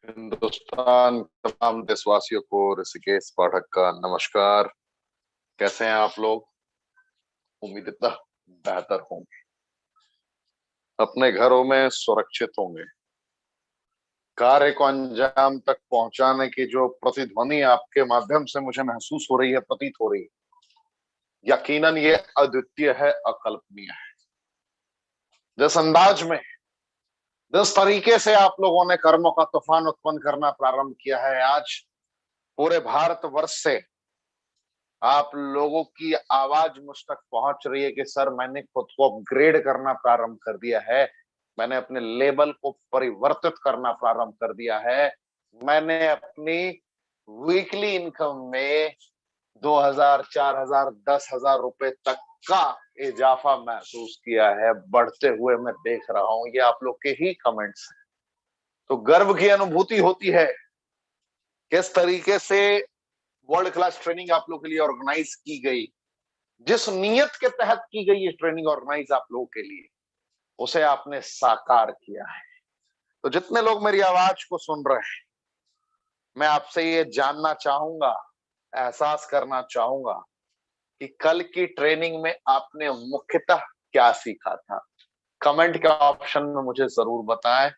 हिंदुस्तान के तमाम देशवासियों को ऋषिकेश पाठक का नमस्कार। कैसे हैं आप लोग? उम्मीदता बेहतर होंगे, अपने घरों में सुरक्षित होंगे। कार्य को अंजाम तक पहुंचाने की जो प्रतिध्वनि आपके माध्यम से मुझे महसूस हो रही है, प्रतीत हो रही है, यकीनन ये अद्वितीय है, अकल्पनीय है। जिस अंदाज में, जिस तरीके से आप लोगों ने कर्मों का तूफान उत्पन्न करना प्रारंभ किया है, आज पूरे भारतवर्ष से आप लोगों की आवाज मुझ तक पहुंच रही है कि सर, मैंने खुद को अपग्रेड करना प्रारंभ कर दिया है, मैंने अपने लेवल को परिवर्तित करना प्रारंभ कर दिया है, मैंने अपनी वीकली इनकम में 2000, 4000, 10,000 रुपए तक का इजाफा महसूस किया है, बढ़ते हुए मैं देख रहा हूं। ये आप लोग के ही कमेंट्स हैं, तो गर्व की अनुभूति होती है। किस तरीके से वर्ल्ड क्लास ट्रेनिंग आप लोगों के लिए ऑर्गेनाइज की गई, जिस नियत के तहत की गई ये ट्रेनिंग ऑर्गेनाइज आप लोगों के लिए, उसे आपने साकार किया है। तो जितने लोग मेरी आवाज को सुन रहे हैं, मैं आपसे ये जानना चाहूंगा, एहसास करना चाहूंगा कि कल की ट्रेनिंग में आपने मुख्यतः क्या सीखा था। कमेंट के ऑप्शन में मुझे जरूर बताएं।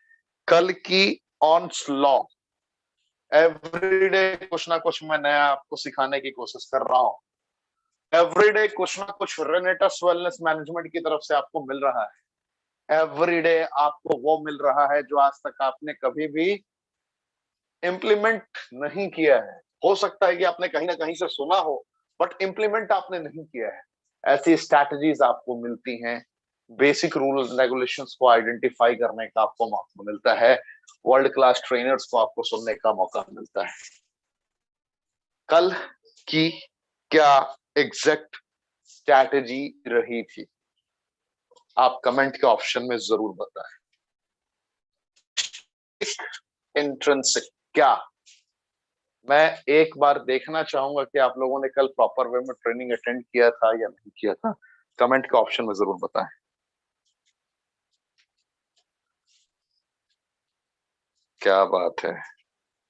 कल की ऑन लॉ एवरीडे कुछ ना कुछ मैं नया आपको सिखाने की कोशिश कर रहा हूं। एवरीडे कुछ ना कुछ रेनेटस वेलनेस मैनेजमेंट की तरफ से आपको मिल रहा है। एवरीडे आपको वो मिल रहा है जो आज तक आपने कभी भी इम्प्लीमेंट नहीं किया है। हो सकता है कि आपने कहीं ना कहीं से सुना हो, बट इम्प्लीमेंट आपने नहीं किया है। ऐसी स्ट्रैटेजीज आपको मिलती हैं, बेसिक रूल्स रेगुलेशंस को आइडेंटिफाई करने का आपको मौका मिलता है, वर्ल्ड क्लास ट्रेनर्स को आपको सुनने का मौका मिलता है। कल की क्या एग्जैक्ट स्ट्रैटेजी रही थी, आप कमेंट के ऑप्शन में जरूर बताएं। इंट्रिंसिक क्या, मैं एक बार देखना चाहूंगा कि आप लोगों ने कल प्रॉपर वे में ट्रेनिंग अटेंड किया था या नहीं किया था। कमेंट के ऑप्शन में जरूर बताएं। क्या बात है,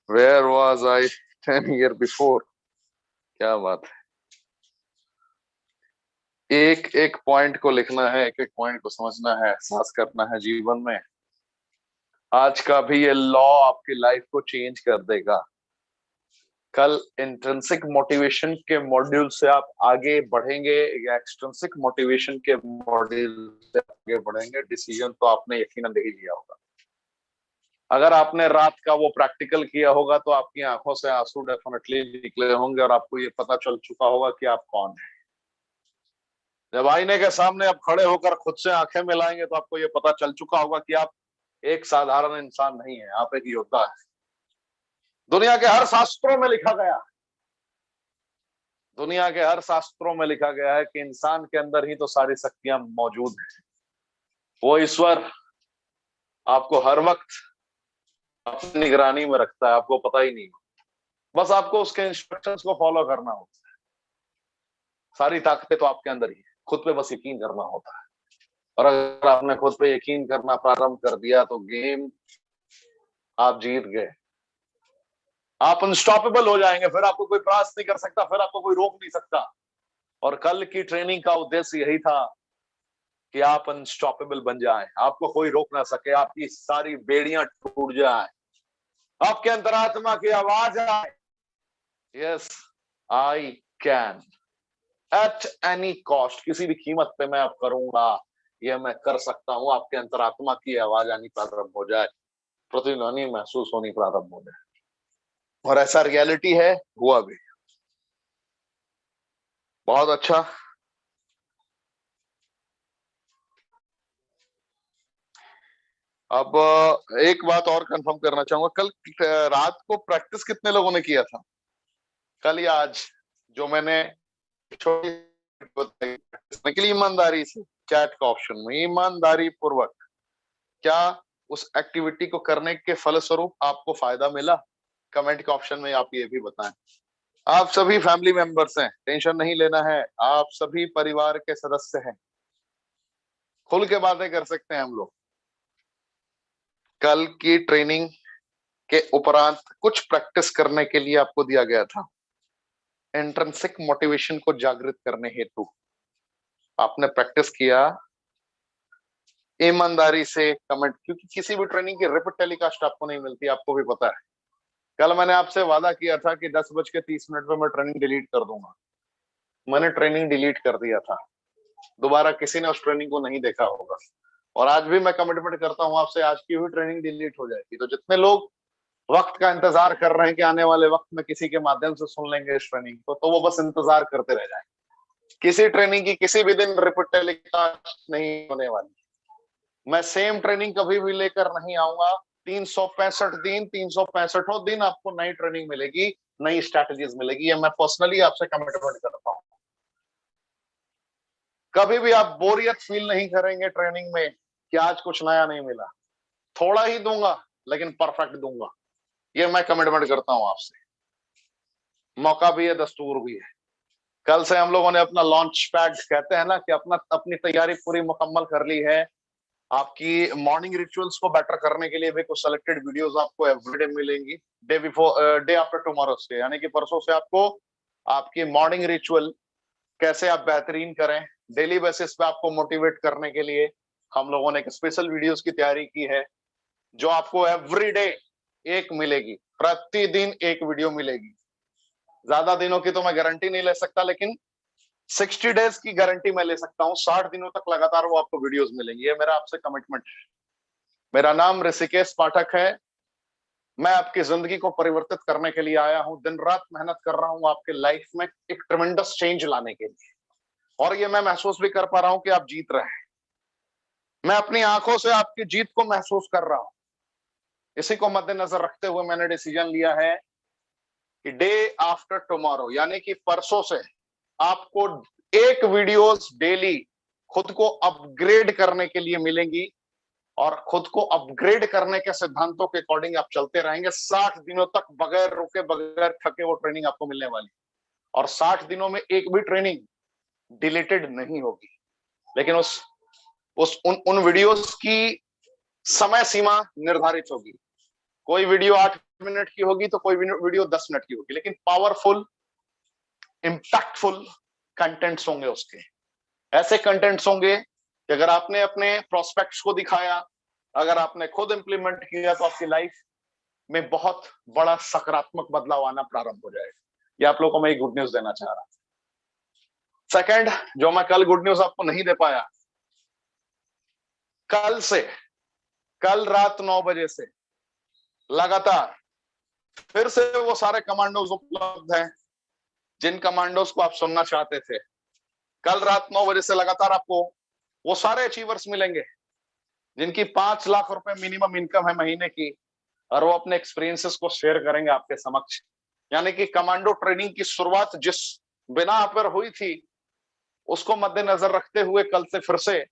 where was I 10 year before. क्या बात है, एक एक पॉइंट को लिखना है, एक एक पॉइंट को समझना है, एहसास करना है जीवन में। आज का भी ये लॉ आपकी लाइफ को चेंज कर देगा। कल इंट्रिंसिक मोटिवेशन के मॉड्यूल से आप आगे बढ़ेंगे या एक्सट्रिंसिक मोटिवेशन के मॉड्यूल से आगे बढ़ेंगे, डिसीजन तो आपने यकीनन ले ही लिया होगा। अगर आपने रात का वो प्रैक्टिकल किया होगा तो आपकी आंखों से आंसू डेफिनेटली निकले होंगे और आपको ये पता चल चुका होगा कि आप कौन है। जब आईने के सामने आप खड़े होकर खुद से आंखें मिलाएंगे तो आपको ये पता चल चुका होगा कि आप एक साधारण इंसान नहीं है, आप एक योद्धा है। दुनिया के हर शास्त्रों में लिखा गया, दुनिया के हर शास्त्रों में लिखा गया है कि इंसान के अंदर ही तो सारी शक्तियां मौजूद हैं। वो ईश्वर आपको हर वक्त अपनी निगरानी में रखता है, आपको पता ही नहीं, बस आपको उसके इंस्ट्रक्शंस को फॉलो करना होता है। सारी ताकतें तो आपके अंदर ही है, खुद पे बस यकीन करना होता है। और अगर आपने खुद पे यकीन करना प्रारंभ कर दिया तो गेम आप जीत गए। आप अनस्टॉपेबल हो जाएंगे, फिर आपको कोई त्रास नहीं कर सकता, फिर आपको कोई रोक नहीं सकता। और कल की ट्रेनिंग का उद्देश्य यही था कि आप अनस्टॉपेबल बन जाएं, आपको कोई रोक ना सके, आपकी सारी बेड़ियां टूट जाएं, आपके अंतरात्मा की आवाज आए, yes I can, at any cost, किसी भी कीमत पे मैं अब करूंगा, यह मैं कर सकता हूं। आपके अंतरात्मा की आवाज आनी प्रारंभ हो जाए, प्रतिध्वनि महसूस होनी प्रारंभ हो जाए, और ऐसा रियलिटी है, हुआ भी। बहुत अच्छा। अब एक बात और कंफर्म करना चाहूंगा, कल रात को प्रैक्टिस कितने लोगों ने किया था, कल या आज? जो मैंने छोटी बताई के लिए ईमानदारी से चैट का ऑप्शन में ईमानदारी पूर्वक, क्या उस एक्टिविटी को करने के फलस्वरूप आपको फायदा मिला? कमेंट के ऑप्शन में आप ये भी बताएं। आप सभी फैमिली मेंबर्स हैं, टेंशन नहीं लेना है, आप सभी परिवार के सदस्य हैं, खुल के बातें कर सकते हैं हम लोग। कल की ट्रेनिंग के उपरांत कुछ प्रैक्टिस करने के लिए आपको दिया गया था, इंट्रिंसिक मोटिवेशन को जागृत करने हेतु। आपने प्रैक्टिस किया ईमानदारी से कमेंट, क्योंकि किसी भी ट्रेनिंग की रिपीट टेलीकास्ट आपको नहीं मिलती, आपको भी पता है। कल मैंने आपसे वादा किया था कि 10:30 पे मैं ट्रेनिंग डिलीट कर दूंगा। मैंने ट्रेनिंग डिलीट कर दिया था, दोबारा किसी ने उस ट्रेनिंग को नहीं देखा होगा। और आज भी मैं कमिटमेंट करता हूं आपसे, आज की हुई ट्रेनिंग डिलीट हो जाएगी। तो जितने लोग वक्त का इंतजार कर रहे हैं कि आने वाले वक्त में किसी के माध्यम से सुन लेंगे इस ट्रेनिंग को, तो वो बस इंतजार करते रह जाएंगे। किसी ट्रेनिंग की किसी भी दिन रिपीट टेलीकास्ट नहीं होने वाली। मैं सेम ट्रेनिंग कभी भी लेकर नहीं आऊंगा। 365 दिन, 365 दिन आपको नई ट्रेनिंग मिलेगी, नई स्ट्रैटेजीज मिलेगी। ये मैं पर्सनली आपसे कमिटमेंट करता हूं। कभी भी आप बोरियत फील नहीं करेंगे ट्रेनिंग में कि आज कुछ नया नहीं मिला। थोड़ा ही दूंगा लेकिन परफेक्ट दूंगा, ये मैं कमिटमेंट करता हूं आपसे। मौका भी है, दस्तूर भी है। कल से हम लोगों ने अपना लॉन्च पैड, कहते हैं ना कि अपनी तैयारी पूरी मुकम्मल कर ली है। आपकी मॉर्निंग रिचुअल्स को बेटर करने के लिए भी कुछ सेलेक्टेड वीडियोस आपको एवरीडे मिलेंगी, डे आफ्टर टुमारो से, यानी कि परसों से आपको आपकी मॉर्निंग रिचुअल कैसे आप बेहतरीन करें, डेली बेसिस पे आपको मोटिवेट करने के लिए हम लोगों ने एक स्पेशल वीडियोस की तैयारी की है, जो आपको एवरीडे एक मिलेगी, प्रतिदिन एक वीडियो मिलेगी। ज्यादा दिनों की तो मैं गारंटी नहीं ले सकता, लेकिन 60 डेज की गारंटी मैं ले सकता हूं। 60 दिनों तक लगातार वो आपको वीडियोस मिलेंगी, ये मेरा आपसे कमिटमेंट है। मेरा नाम ऋषिकेश पाठक है। मैं आपकी जिंदगी को परिवर्तित करने के लिए आया हूं। दिन रात मेहनत कर रहा हूं आपके लाइफ में एक ट्रेमेंडस चेंज लाने के लिए, और ये मैं महसूस भी कर पा रहा हूं कि आप जीत रहे हैं। मैं अपनी आंखों से आपकी जीत को महसूस कर रहा हूं। इसी को मद्देनजर रखते हुए मैंने डिसीजन लिया है कि डे आफ्टर टुमारो, यानी कि परसों से आपको एक वीडियोस डेली खुद को अपग्रेड करने के लिए मिलेंगी, और खुद को अपग्रेड करने के सिद्धांतों के अकॉर्डिंग आप चलते रहेंगे। 60 दिनों तक बगैर रुके बगैर थके वो ट्रेनिंग आपको मिलने वाली, और 60 दिनों में एक भी ट्रेनिंग डिलीटेड नहीं होगी। लेकिन उन वीडियोस की समय सीमा निर्धारित होगी। कोई वीडियो 8 मिनट की होगी तो कोई वीडियो 10 मिनट की होगी, लेकिन पावरफुल इंपैक्टफुल कंटेंट्स होंगे उसके। ऐसे कंटेंट्स होंगे कि अगर आपने अपने प्रोस्पेक्ट्स को दिखाया, अगर आपने खुद इंप्लीमेंट किया, तो आपकी लाइफ में बहुत बड़ा सकारात्मक बदलाव आना प्रारंभ हो जाएगा। ये आप लोगों को मैं एक गुड न्यूज देना चाह रहा हूं। सेकंड, जो मैं कल गुड न्यूज आपको नहीं दे पाया, कल रात 9 बजे से लगातार फिर से वो सारे कमांडोज उपलब्ध हैं जिन कमांडोज को आप सुनना चाहते थे। कल रात 9 बजे से लगातार आपको वो सारे अचीवर्स मिलेंगे जिनकी 5 लाख रुपए मिनिमम इनकम है महीने की, और वो अपने एक्सपीरियंसेस को शेयर करेंगे आपके समक्ष। यानी कि कमांडो ट्रेनिंग की शुरुआत जिस बिना पर हुई थी, उसको मद्देनजर रखते हुए कल से फिर से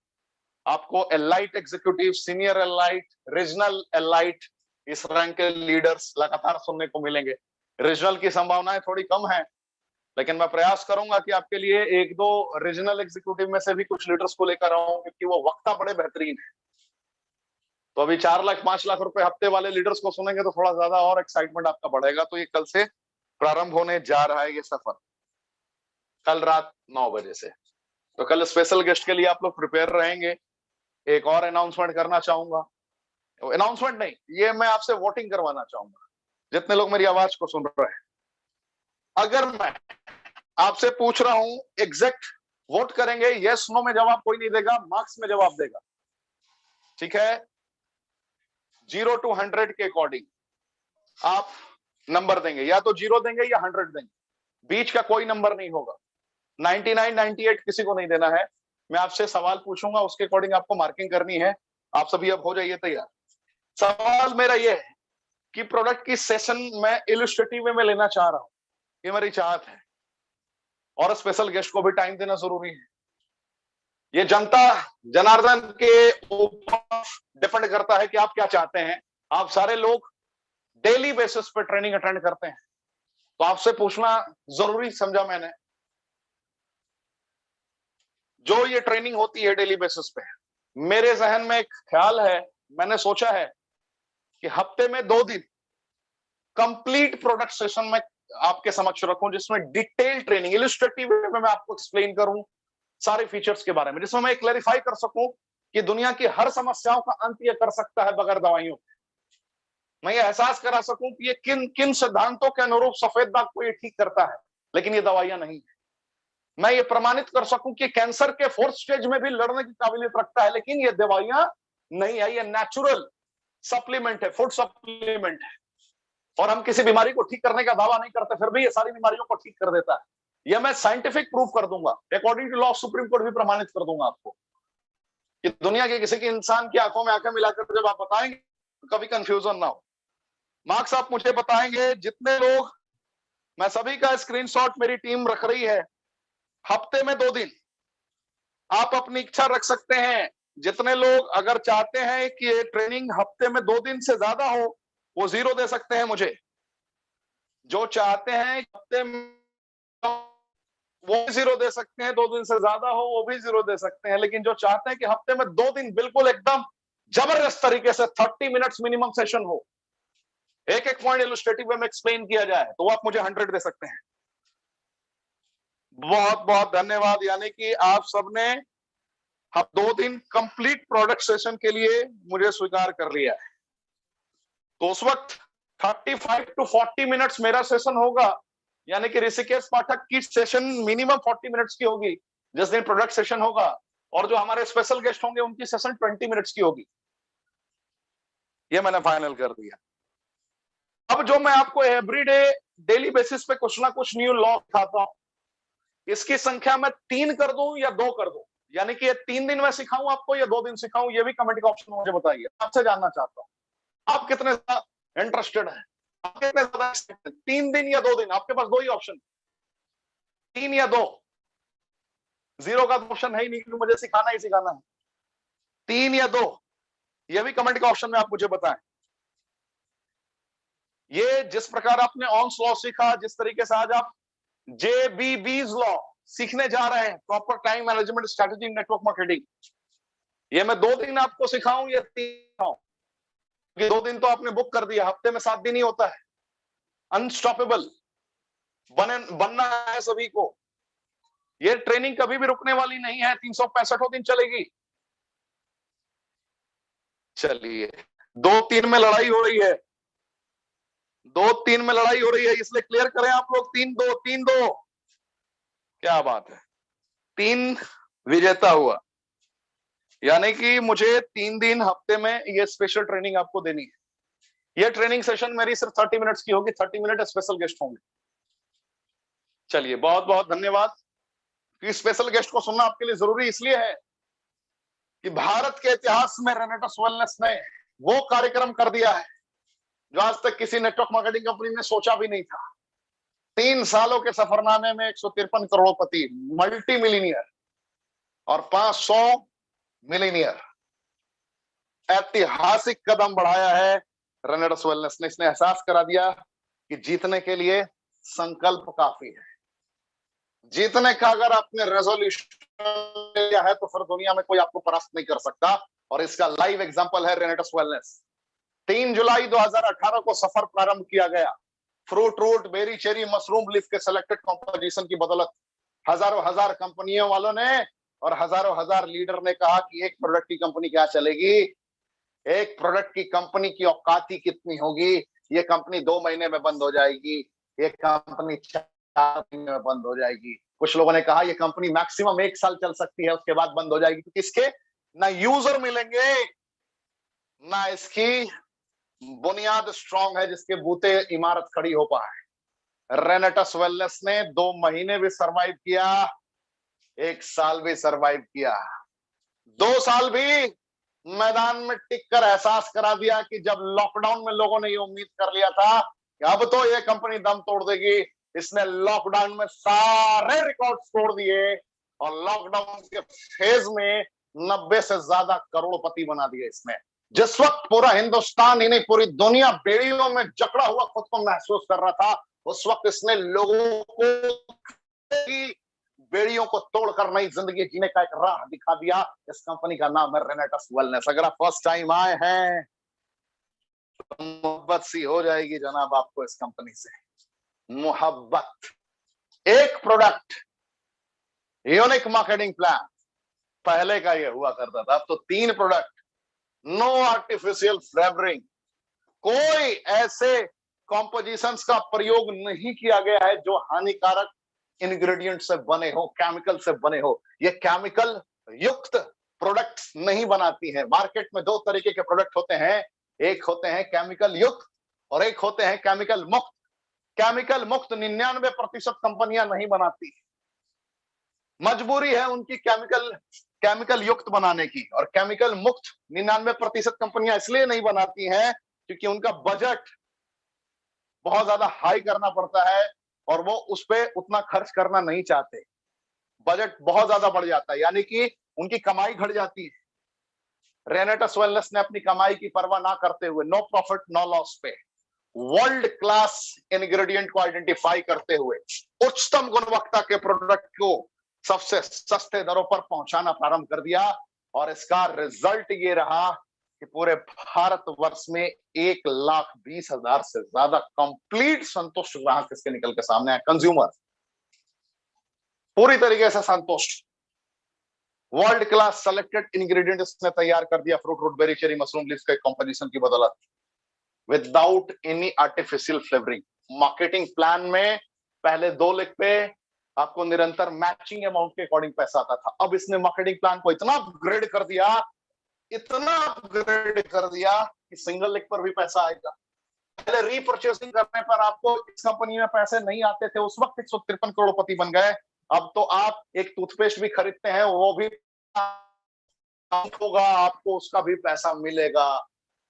आपको elite executive, senior elite, regional elite, इस रैंक के लीडर्स लगातार सुनने को मिलेंगे। रीजनल की संभावनाएं थोड़ी कम है, लेकिन मैं प्रयास करूंगा कि आपके लिए 1-2 रीजनल एग्जीक्यूटिव में से भी कुछ लीडर्स को लेकर आऊं, क्योंकि वो वक्ता बड़े बेहतरीन है। तो अभी 4 लाख 5 लाख रुपए हफ्ते वाले लीडर्स को सुनेंगे तो थोड़ा ज्यादा और एक्साइटमेंट आपका बढ़ेगा। तो ये कल से प्रारंभ होने जा रहा है ये सफर, कल रात 9 बजे से। तो कल स्पेशल गेस्ट के लिए आप लोग प्रिपेयर रहेंगे। एक और अनाउंसमेंट करना चाहूंगा, अनाउंसमेंट नहीं, ये मैं आपसे वोटिंग करवाना चाहूंगा, जितने लोग मेरी आवाज को सुन रहे हैं। अगर मैं आपसे पूछ रहा हूं, एग्जैक्ट वोट करेंगे, यस नो में जवाब कोई नहीं देगा, मार्क्स में जवाब देगा, ठीक है? 0 to 100 के अकॉर्डिंग आप नंबर देंगे, या तो 0 देंगे या 100 देंगे, बीच का कोई नंबर नहीं होगा। 99, 98 किसी को नहीं देना है। मैं आपसे सवाल पूछूंगा, उसके अकॉर्डिंग आपको मार्किंग करनी है। आप सभी अब हो जाइए तैयार। सवाल मेरा यह है कि प्रोडक्ट की सेशन मैं इलस्ट्रेटिव वे में लेना चाह रहा हूं, ये मेरी चाहत है, और स्पेशल गेस्ट को भी टाइम देना जरूरी है। ये जनता जनार्दन के ऊपर डिपेंड करता है कि आप क्या चाहते हैं। आप सारे लोग डेली बेसिस पे ट्रेनिंग अटेंड करते हैं, तो आपसे पूछना जरूरी समझा मैंने। जो ये ट्रेनिंग होती है डेली बेसिस पे, मेरे जहन में एक ख्याल है, मैंने सोचा है कि हफ्ते में 2 दिन कंप्लीट प्रोडक्ट सेशन में आपके समक्ष रखूं, जिसमें डिटेल ट्रेनिंग इलस्ट्रेटिव वे में मैं आपको एक्सप्लेन करूं सारे फीचर्स के बारे में, जिसमें मैं क्लैरिफाई कर सकूं कि दुनिया की हर समस्याओं का अंत ये कर सकता है बगैर दवाइयों। मैं ये एहसास करा सकूं कि ये किन किन सिद्धांतों के अनुरूप सफेद दाग को ये ठीक करता है, लेकिन ये दवाइयां नहीं है। मैं ये प्रमाणित कर सकूं कि कैंसर के 4th स्टेज में भी लड़ने की काबिलियत रखता है, लेकिन ये दवाइयां नहीं है, ये नेचुरल सप्लीमेंट है, फूड सप्लीमेंट है। और हम किसी बीमारी को ठीक करने का दावा नहीं करते, फिर भी ये सारी बीमारियों को ठीक कर देता है। यह मैं साइंटिफिक प्रूफ कर दूंगा, according to law of supreme court भी प्रमाणित कर दूंगा आपको कि दुनिया के किसी की इंसान की आंखों में आंखें मिलाकर जब आप बताएंगे तो कभी कंफ्यूजन ना हो। मार्क्स आप मुझे बताएंगे जितने लोग, मैं सभी का स्क्रीनशॉट मेरी टीम रख रही है, हफ्ते में 2 दिन आप अपनी इच्छा रख सकते हैं। जितने लोग अगर चाहते हैं कि ये ट्रेनिंग हफ्ते में 2 दिन से ज्यादा हो, वो 0 दे सकते हैं मुझे। जो चाहते हैं हफ्ते में वो भी 0 दे सकते हैं, 2 दिन से ज्यादा हो वो भी 0 दे सकते हैं। लेकिन जो चाहते हैं कि हफ्ते में 2 दिन बिल्कुल एकदम जबरदस्त तरीके से 30 मिनट्स मिनिमम सेशन हो, एक एक पॉइंट इलस्ट्रेटिव में एक्सप्लेन किया जाए, तो आप मुझे 100 दे सकते हैं। बहुत बहुत धन्यवाद। यानी कि आप सबने 2 दिन कंप्लीट प्रोडक्ट सेशन के लिए मुझे स्वीकार कर लिया है। तो उस वक्त 35 to 40 मिनट्स मेरा सेशन होगा, यानी कि ऋषिकेश पाठक की सेशन मिनिमम 40 मिनट्स की होगी जिस दिन प्रोडक्ट सेशन होगा, और जो हमारे स्पेशल गेस्ट होंगे उनकी सेशन 20 मिनट्स की होगी। ये मैंने फाइनल कर दिया। अब जो मैं आपको एवरीडे डेली बेसिस पे कुछ ना कुछ न्यू लॉ सिखाता हूं, इसकी संख्या मैं 3 कर दूं या 2 कर दूं, यानी कि ये 3 दिन मैं सिखाऊं आपको या 2 दिन सिखाऊं, ये भी कमेंट का ऑप्शन मुझे बताइए। आपसे जानना चाहता हूं आप कितने ज्यादा इंटरेस्टेड हैं, आप कितने ज्यादा 3 दिन या 2 दिन, आपके पास 2 ही ऑप्शन, 3 या 2, 0 का ऑप्शन है ही नहीं, क्योंकि मुझे सिखाना ही सिखाना है। 3 या 2, ये भी कमेंट का ऑप्शन में आप मुझे बताएं। ये जिस प्रकार आपने ऑन्स लॉ सीखा, जिस तरीके से आज आप JBB's लॉ सीखने जा रहे हैं, proper time management strategy network marketing, ये मैं 2 दिन आपको सिखाऊं या 3 सिखाऊं? 2 दिन तो आपने बुक कर दिया, हफ्ते में 7 दिन ही होता है। अनस्टॉपेबल बनना है सभी को। ये ट्रेनिंग कभी भी रुकने वाली नहीं है, 365 दिन चलेगी। चलिए, 2-3 में लड़ाई हो रही है, 2-3 में लड़ाई हो रही है, इसलिए क्लियर करें आप लोग। 3-2, 3-2, क्या बात है, 3 विजेता हुआ। यानी कि मुझे 3 दिन हफ्ते में ये स्पेशल ट्रेनिंग आपको देनी है। ये ट्रेनिंग सेशन मेरी सिर्फ 30 मिनट्स की होगी, 30 मिनट स्पेशल गेस्ट होंगे। चलिए, बहुत बहुत धन्यवाद। स्पेशल गेस्ट को सुनना आपके लिए जरूरी इसलिए है कि भारत के इतिहास में रेनेटस वेलनेस ने वो कार्यक्रम कर दिया है जो आज तक किसी नेटवर्क मार्केटिंग कंपनी ने सोचा भी नहीं था। 3 सालों के सफरनामे में 153 करोड़पति, मल्टी मिलीनियर और 500 मिलीनियर, ऐतिहासिक कदम बढ़ाया है रेनेटस वेलनेस ने। इसने एहसास करा दिया कि जीतने के लिए संकल्प काफी है। जीतने का अगर आपने रेजोल्यूशन लिया है तो फिर दुनिया में कोई आपको परास्त नहीं कर सकता, और इसका लाइव एग्जांपल है रेनेटस वेलनेस। 3 जुलाई 2018 को सफर प्रारंभ किया गया। Fruit, root, berry, cherry, mushroom leaf के सिलेक्टेड कंपोजिशन की बदौलत हजारों हजार कंपनियों वालों ने और हजारों हजार लीडर ने कहा कि एक प्रोडक्ट की कंपनी क्या चलेगी, एक प्रोडक्ट की कंपनी की औकात ही कितनी होगी, ये कंपनी 2 महीने में बंद हो जाएगी, ये कंपनी 4 महीने में बंद हो जाएगी। कुछ लोगों ने कहा ये कंपनी मैक्सिमम 1 साल चल सकती है, उसके बाद बंद हो जाएगी, क्योंकि इसके ना यूजर मिलेंगे, ना इसकी बुनियाद स्ट्रांग है जिसके बूते इमारत खड़ी हो पाए। रेनेटस वेलनेस ने 2 महीने भी सरवाइव किया, 1 साल भी सरवाइव किया, 2 साल भी मैदान में टिक कर एहसास करा दिया कि जब लॉकडाउन में लोगों ने ये उम्मीद कर लिया था कि अब तो ये कंपनी दम तोड़ देगी, इसने लॉकडाउन में सारे रिकॉर्ड तोड़ दिए और लॉकडाउन के फेज में 90 से ज्यादा करोड़पति बना दिए इसने। जिस वक्त पूरा हिंदुस्तान ही नहीं पूरी दुनिया बेड़ियों में जकड़ा हुआ खुद को महसूस कर रहा था, उस वक्त इसने लोगों को बेड़ियों को तोड़कर नई जिंदगी जीने का एक राह दिखा दिया। इस कंपनी का नाम है रेनेटस वेलनेस। अगर आप फर्स्ट टाइम आए हैं मोहब्बत सी हो जाएगी जनाब आपको इस कंपनी से, मोहब्बत। एक प्रोडक्ट, यूनिक मार्केटिंग प्लान, पहले का ये हुआ करता था, अब तो 3 प्रोडक्ट, नो आर्टिफिशियल फ्लेवरिंग, कोई ऐसे कॉम्पोजिशंस का प्रयोग नहीं किया गया है जो हानिकारक इंग्रेडिएंट से बने हो, केमिकल से बने हो। ये केमिकल युक्त प्रोडक्ट्स नहीं बनाती है। मार्केट में 2 तरीके के प्रोडक्ट होते हैं, एक होते हैं केमिकल युक्त और एक होते हैं केमिकल मुक्त। केमिकल मुक्त 99% कंपनियां नहीं बनाती, मजबूरी है उनकी केमिकल युक्त बनाने की। और केमिकल मुक्त 99% कंपनियां इसलिए नहीं बनाती हैं क्योंकि उनका बजट बहुत ज्यादा हाई करना पड़ता है और वो उस पर उतना खर्च करना नहीं चाहते। बजट बहुत ज्यादा बढ़ जाता है, यानी कि उनकी कमाई घट जाती है। रेनेटस वेलनेस ने अपनी कमाई की परवाह ना करते हुए, नो प्रॉफिट नो लॉस पे, वर्ल्ड क्लास इंग्रेडिएंट को आइडेंटिफाई करते हुए उच्चतम गुणवत्ता के प्रोडक्ट को सबसे सस्ते दरों पर पहुंचाना प्रारंभ कर दिया। और इसका रिजल्ट ये रहा कि पूरे भारतवर्ष में 1,20,000 से ज्यादा कंप्लीट संतुष्ट ग्राहक इसके निकल के सामने आए। कंज्यूमर पूरी तरीके से संतुष्ट। वर्ल्ड क्लास सेलेक्टेड इंग्रेडिएंट इसने तैयार कर दिया fruit root berry cherry mushroom leaves के कंपोजिशन की बदौलत, without any artificial flavouring. Marketing plan में पहले 2 लिख पे आपको निरंतर मैचिंग अमाउंट के अकॉर्डिंग पैसा आता था, अब इसने मार्केटिंग प्लान को इतना अपग्रेड कर दिया, इतना अपग्रेड कर दिया कि सिंगल लिख पर भी पैसा आएगा। पहले रीपरचेसिंग करने पर आपको इस कंपनी में पैसे नहीं आते थे, उस वक्त 153 करोड़पति बन गए। अब तो आप एक टूथपेस्ट भी खरीदते हैं, वो भी होगा, आपको उसका भी पैसा मिलेगा।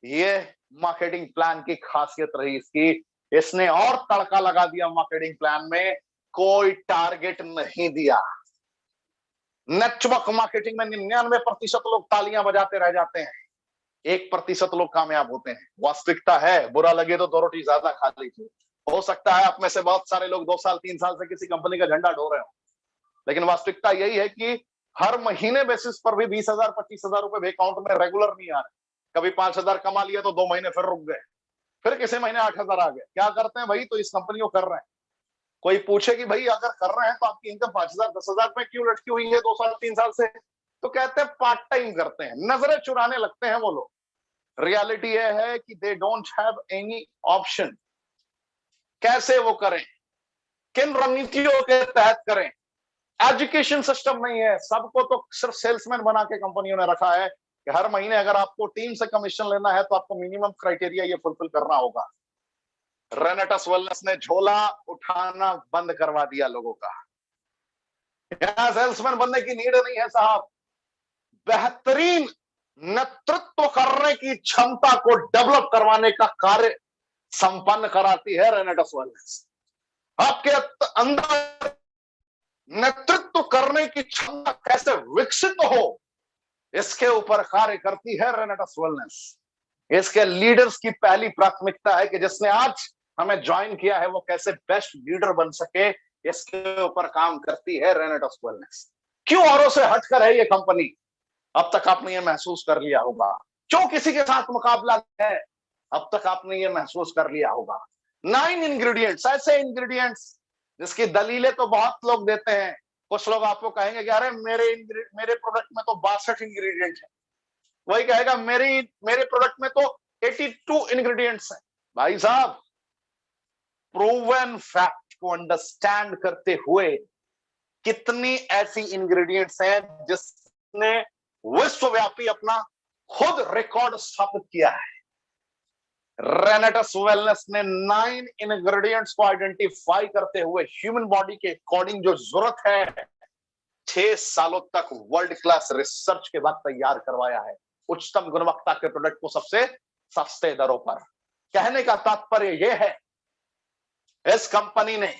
ये मार्केटिंग प्लान की खासियत रही इसकी। इसने और तड़का लगा दिया मार्केटिंग प्लान में, कोई टारगेट नहीं दिया। नेटवर्क मार्केटिंग में 99% लोग तालियां बजाते रह जाते हैं, 1% लोग कामयाब होते हैं। वास्तविकता है, बुरा लगे तो 2 रोटी ज्यादा खा लीजिए। हो सकता है आप में से बहुत सारे लोग 2 साल 3 साल से किसी कंपनी का झंडा ढो रहे हो, लेकिन वास्तविकता यही है कि हर महीने बेसिस पर भी 20,000 25,000 रुपए अकाउंट में रेगुलर नहीं आ रहे। कभी 5,000 कमा लिया तो 2 महीने फिर रुक गए, फिर किसी महीने 8,000 आ गए। क्या करते हैं भाई? तो इस कंपनी को कर रहे हैं। कोई पूछे कि भाई अगर कर रहे हैं तो आपकी इनकम 5,000 10,000 में क्यों लटकी हुई है 2 साल 3 साल से? तो कहते हैं पार्ट टाइम करते हैं, नजरें चुराने लगते हैं वो लोग। रियलिटी यह है कि they don't have any option. कैसे वो करें, किन रणनीतियों के तहत करें? एजुकेशन सिस्टम नहीं है, सबको तो सिर्फ सेल्समैन बना के कंपनियों ने रखा है कि हर महीने अगर आपको टीम से कमीशन लेना है तो आपको मिनिमम क्राइटेरिया ये फुलफिल करना होगा। रेनेटस वेलनेस ने झोला उठाना बंद करवा दिया लोगों का। यहां सेल्समैन बनने की नीड नहीं है साहब, बेहतरीन नेतृत्व करने की क्षमता को डेवलप करवाने का कार्य संपन्न कराती है रेनेटस वेलनेस। आपके अंदर नेतृत्व करने की क्षमता कैसे विकसित हो, इसके ऊपर कार्य करती है रेनेटस वेलनेस। इसके लीडर्स की पहली प्राथमिकता है कि जिसने आज हमें ज्वाइन किया है वो कैसे बेस्ट लीडर बन सके, इसके ऊपर काम करती है रेनेटस वेलनेस। क्यों औरों से हटकर है ये कंपनी? अब तक आपने ये महसूस कर लिया होगा। क्यों किसी के साथ मुकाबला है? अब तक आपने ये महसूस कर लिया होगा। 9 इंग्रेडिएंट्स, ऐसे इंग्रेडिएंट्स जिसकी दलीलें तो बहुत लोग देते हैं। कुछ लोग आपको कहेंगे कि अरे मेरे प्रोडक्ट में तो 62 इंग्रेडिएंट है, वही कहेगा मेरे प्रोडक्ट में तो 82 इंग्रेडिएंट्स हैं। भाई साहब, प्रूवन फैक्ट को अंडरस्टैंड करते हुए कितनी ऐसी इंग्रेडिएंट्स हैं जिसने विश्वव्यापी अपना खुद रिकॉर्ड स्थापित किया है। रेनेटस वेलनेस ने 9 इंग्रेडिएंट्स को आइडेंटिफाई करते हुए ह्यूमन बॉडी के अकॉर्डिंग जो जरूरत है 6 सालों तक वर्ल्ड क्लास रिसर्च के बाद तैयार करवाया है, उच्चतम गुणवत्ता के प्रोडक्ट को सबसे सस्ते दरों पर। कहने का तात्पर्य यह है, इस कंपनी ने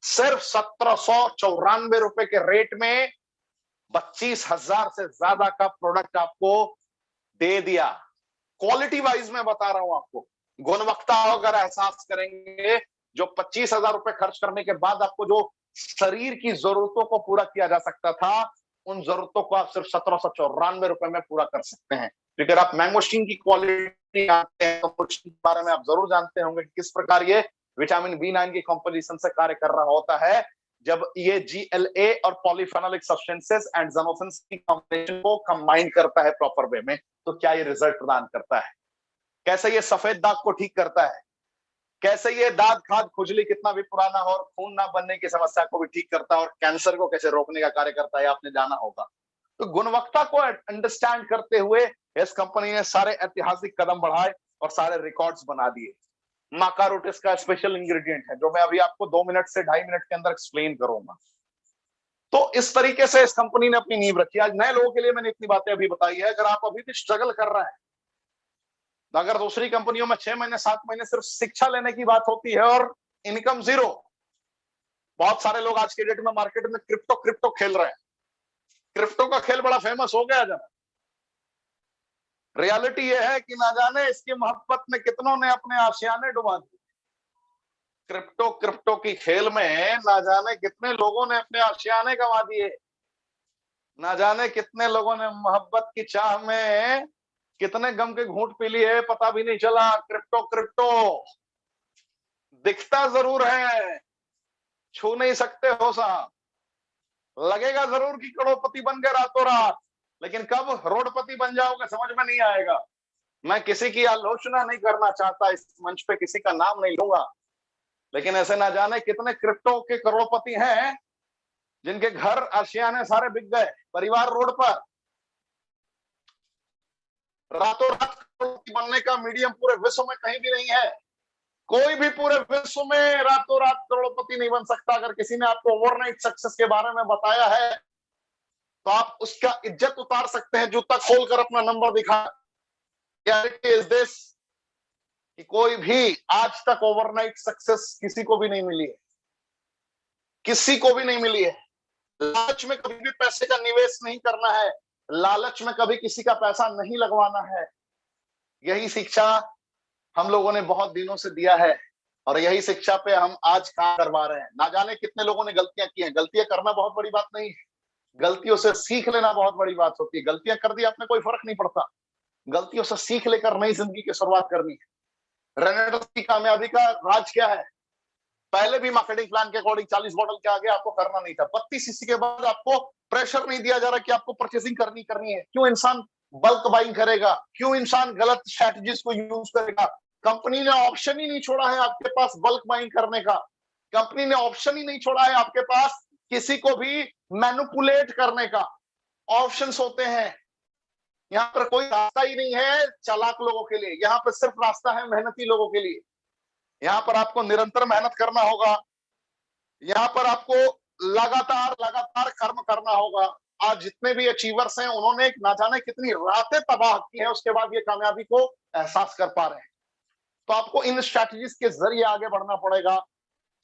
सिर्फ 1794 रुपए के रेट में 25,000 से ज्यादा का प्रोडक्ट आपको दे दिया। क्वालिटी वाइज मैं बता रहा हूं आपको, गुणवत्ता अगर एहसास करेंगे, जो 25,000 रुपए खर्च करने के बाद आपको जो शरीर की जरूरतों को पूरा किया जा सकता था, उन जरूरतों को आप सिर्फ 1794 में पूरा कर सकते हैं। अगर आप मैंगोस्टीन की क्वालिटी जानते हैं तो के बारे में आप जरूर जानते होंगे कि किस प्रकार ये विटामिन B9 की कंपोजिशन से कार्य कर रहा होता है। जब ये GLA और पॉलीफेनोलिक सब्सटेंसेस एंड ज़ेनोफिन्स की कॉम्बिनेशन को कंबाइन करता है प्रॉपर वे में, तो क्या ये रिजल्ट प्रदान करता है। कैसे ये सफेद दाग को ठीक करता है, कैसे ये दाद खाद खुजली कितना भी पुराना हो और खून ना बनने की समस्या को भी ठीक करता है और कैंसर को कैसे रोकने का कार्य करता है, आपने जाना होगा। तो गुणवत्ता को अंडरस्टैंड करते हुए इस कंपनी ने सारे ऐतिहासिक कदम बढ़ाए और सारे रिकॉर्ड्स बना दिए। माकारूट इसका स्पेशल इंग्रेडिएंट है जो मैं अभी आपको 2 मिनट से 2.5 मिनट के अंदर एक्सप्लेन करूंगा। तो इस तरीके से इस कंपनी ने अपनी नींव रखी। आज नए लोगों के लिए मैंने इतनी बातें अभी बताई है। अगर आप अभी भी स्ट्रगल कर रहे हैं, अगर दूसरी कंपनियों में 6 महीने 7 महीने सिर्फ शिक्षा लेने की बात होती है और इनकम जीरो, बहुत सारे लोग आज के डेट में मार्केट में क्रिप्टो क्रिप्टो खेल रहे हैं। क्रिप्टो का खेल बड़ा फेमस हो गया जब। रियलिटी ये है कि ना जाने इसकी मोहब्बत में कितनों ने अपने आशियाने डुबा दिए। क्रिप्टो क्रिप्टो की खेल में ना जाने कितने लोगों ने अपने आशियाने गंवा दिए। ना जाने कितने लोगों ने मोहब्बत की चाह में कितने गम के घूंट पी लिए, पता भी नहीं चला। क्रिप्टो क्रिप्टो दिखता जरूर है, छू नहीं सकते हो साहब। लगेगा जरूर कि करोड़पति बन गए रातों रात, लेकिन कब रोडपति बन जाओगे समझ में नहीं आएगा। मैं किसी की आलोचना नहीं करना चाहता, इस मंच पे किसी का नाम नहीं लूंगा, लेकिन ऐसे ना जाने कितने क्रिप्टो के करोड़पति हैं जिनके घर आशियाने सारे बिक गए, परिवार रोड पर। रातों रात करोड़पति बनने का मीडियम पूरे विश्व में कहीं भी नहीं है। कोई भी पूरे विश्व में रातों रात करोड़पति नहीं बन सकता। अगर किसी ने आपको ओवरनाइट सक्सेस के बारे में बताया है तो आप उसका इज्जत उतार सकते हैं, जूता खोलकर अपना नंबर दिखा। रियलिटी इज दिस कि कोई भी आज तक ओवरनाइट सक्सेस किसी को भी नहीं मिली है, किसी को भी नहीं मिली है। लालच में कभी भी पैसे का निवेश नहीं करना है, लालच में कभी किसी का पैसा नहीं लगवाना है। यही शिक्षा हम लोगों ने बहुत दिनों से दिया है और यही शिक्षा पे हम आज काम करवा रहे हैं। ना जाने कितने लोगों ने गलतियां की हैं। गलतियां करना बहुत बड़ी बात नहीं है, गलतियों से सीख लेना बहुत बड़ी बात होती है। गलतियां कर दी आपने, कोई फर्क नहीं पड़ता, गलतियों से सीख लेकर नई जिंदगी की शुरुआत करनी है। रेनेटस की कामयाबी का राज क्या है? पहले भी मार्केटिंग प्लान के अकॉर्डिंग 40 बॉटल के आगे आपको करना नहीं था। 32 सीसी के बाद आपको प्रेशर नहीं दिया जा रहा कि आपको परचेसिंग करनी है। क्यों इंसान बल्क बाइंग करेगा? क्यों इंसान गलत स्ट्रेटजीज को यूज करेगा? कंपनी ने ऑप्शन ही नहीं छोड़ा है आपके पास बल्क बाइंग करने का। कंपनी ने ऑप्शन ही नहीं छोड़ा है आपके पास किसी को भी मैनिपुलेट करने का। ऑप्शंस होते हैं। यहाँ पर कोई रास्ता ही नहीं है चालाक लोगों के लिए, यहाँ पर सिर्फ रास्ता है मेहनती लोगों के लिए। यहाँ पर आपको निरंतर मेहनत करना होगा, यहाँ पर आपको लगातार लगातार कर्म करना होगा। आज जितने भी अचीवर्स हैं उन्होंने ना जाने कितनी रातें तबाह की है, उसके बाद ये कामयाबी को एहसास कर पा रहे हैं। तो आपको इन स्ट्रैटेजीज के जरिए आगे बढ़ना पड़ेगा,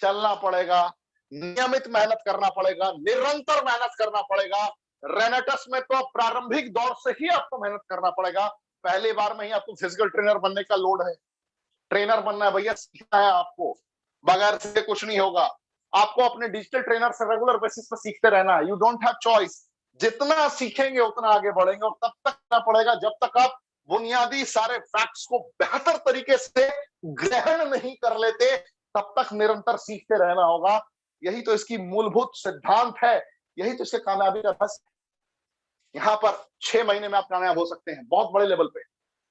चलना पड़ेगा, नियमित मेहनत करना पड़ेगा, निरंतर मेहनत करना पड़ेगा। रेनेटस में तो प्रारंभिक दौर से ही आपको मेहनत करना पड़ेगा। पहली बार में ही आपको फिजिकल ट्रेनर बनने का लोड है। ट्रेनर बनना है भैया, सीखना है आपको, बगैर से कुछ नहीं होगा। आपको अपने डिजिटल ट्रेनर से रेगुलर बेसिस पर सीखते रहना है। You don't have choice. जितना सीखेंगे उतना आगे बढ़ेंगे और तब तक करना पड़ेगा जब तक आप बुनियादी सारे फैक्ट्स को बेहतर तरीके से ग्रहण नहीं कर लेते, तब तक निरंतर सीखते रहना होगा। यही तो इसकी मूलभूत सिद्धांत है, यही तो इसके कामयाबी का रहस्य है। यहाँ पर 6 महीने में आप कामयाब हो सकते हैं बहुत बड़े लेवल पे,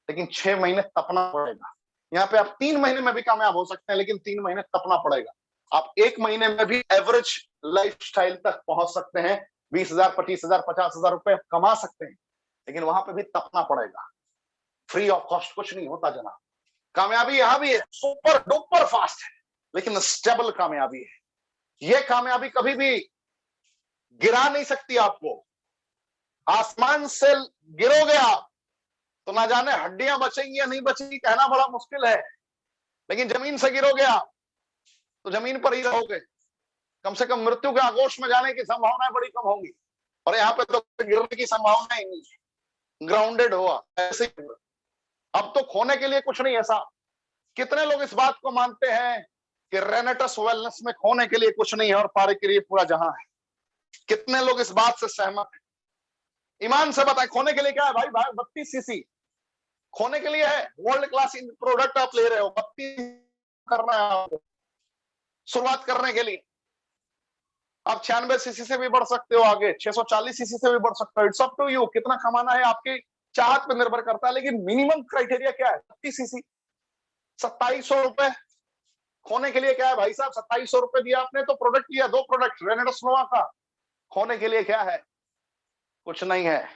लेकिन 6 महीने तपना पड़ेगा। यहाँ पे आप 3 महीने में भी कामयाब हो सकते हैं, लेकिन 3 महीने तपना पड़ेगा। आप 1 महीने में भी एवरेज लाइफस्टाइल तक पहुंच सकते हैं, 20,000 25,000 50,000 रुपए कमा सकते हैं, लेकिन वहां पे भी तपना पड़ेगा। फ्री ऑफ कॉस्ट कुछ नहीं होता जनाब। कामयाबी यहां भी है, सुपर डुपर फास्ट है, लेकिन स्टेबल कामयाबी है। ये कामयाबी कभी भी गिरा नहीं सकती आपको। आसमान से गिरोगे आप तो ना जाने हड्डियां बचेंगी या नहीं बचेंगी, कहना बड़ा मुश्किल है, लेकिन जमीन से गिरोगे आप तो जमीन पर ही रहोगे। कम से कम मृत्यु के आगोश में जाने की संभावनाएं बड़ी कम होंगी, और यहाँ पे तो गिरने की संभावना ही नहीं है। ग्राउंडेड हुआ ऐसे ही। अब तो खोने के लिए कुछ नहीं ऐसा। कितने लोग इस बात को मानते हैं कि रेनेटस वेलनेस में खोने के लिए कुछ नहीं है और पाने के लिए पूरा जहां है? कितने लोग इस बात से सहमत हैं? ईमान से बताए, खोने के लिए क्या है भाई? भाई 32 सीसी खोने के लिए है। वर्ल्ड क्लास प्रोडक्ट आप ले रहे हो, 32 करना है आपको शुरुआत करने के लिए। आप 96 सीसी से भी बढ़ सकते हो, आगे 640 सीसी से भी बढ़ सकते हो। इट्स अप टू यू, कितना कमाना है आपकी चाहत पर निर्भर करता है। लेकिन मिनिमम क्राइटेरिया क्या है? 32 सीसी। 2700 रुपए खोने के लिए क्या है भाई साहब? 2700 रुपए दिया आपने तो प्रोडक्ट लिया, 2 प्रोडक्ट रेनेडस नोवा का। खोने के लिए क्या है? कुछ नहीं है।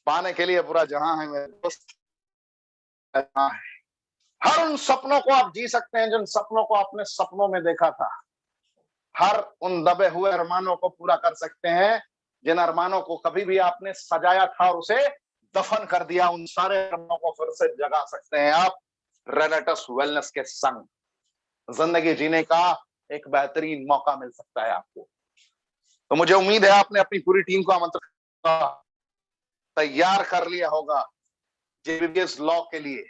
पाने के लिए पूरा जहां है मेरे दोस्त। हर उन सपनों को आप जी सकते हैं जिन सपनों को आपने सपनों में देखा था। हर उन दबे हुए अरमानों को पूरा कर सकते हैं जिन अरमानों को कभी भी आपने सजाया था और उसे दफन कर दिया। उन सारे अरमानों को फिर से जगा सकते हैं आप रेनेटस वेलनेस के संग। जिंदगी जीने का एक बेहतरीन मौका मिल सकता है आपको। तो मुझे उम्मीद है आपने अपनी पूरी टीम को आमंत्रित तैयार कर लिया होगा जेबीबीएस लॉ के लिए।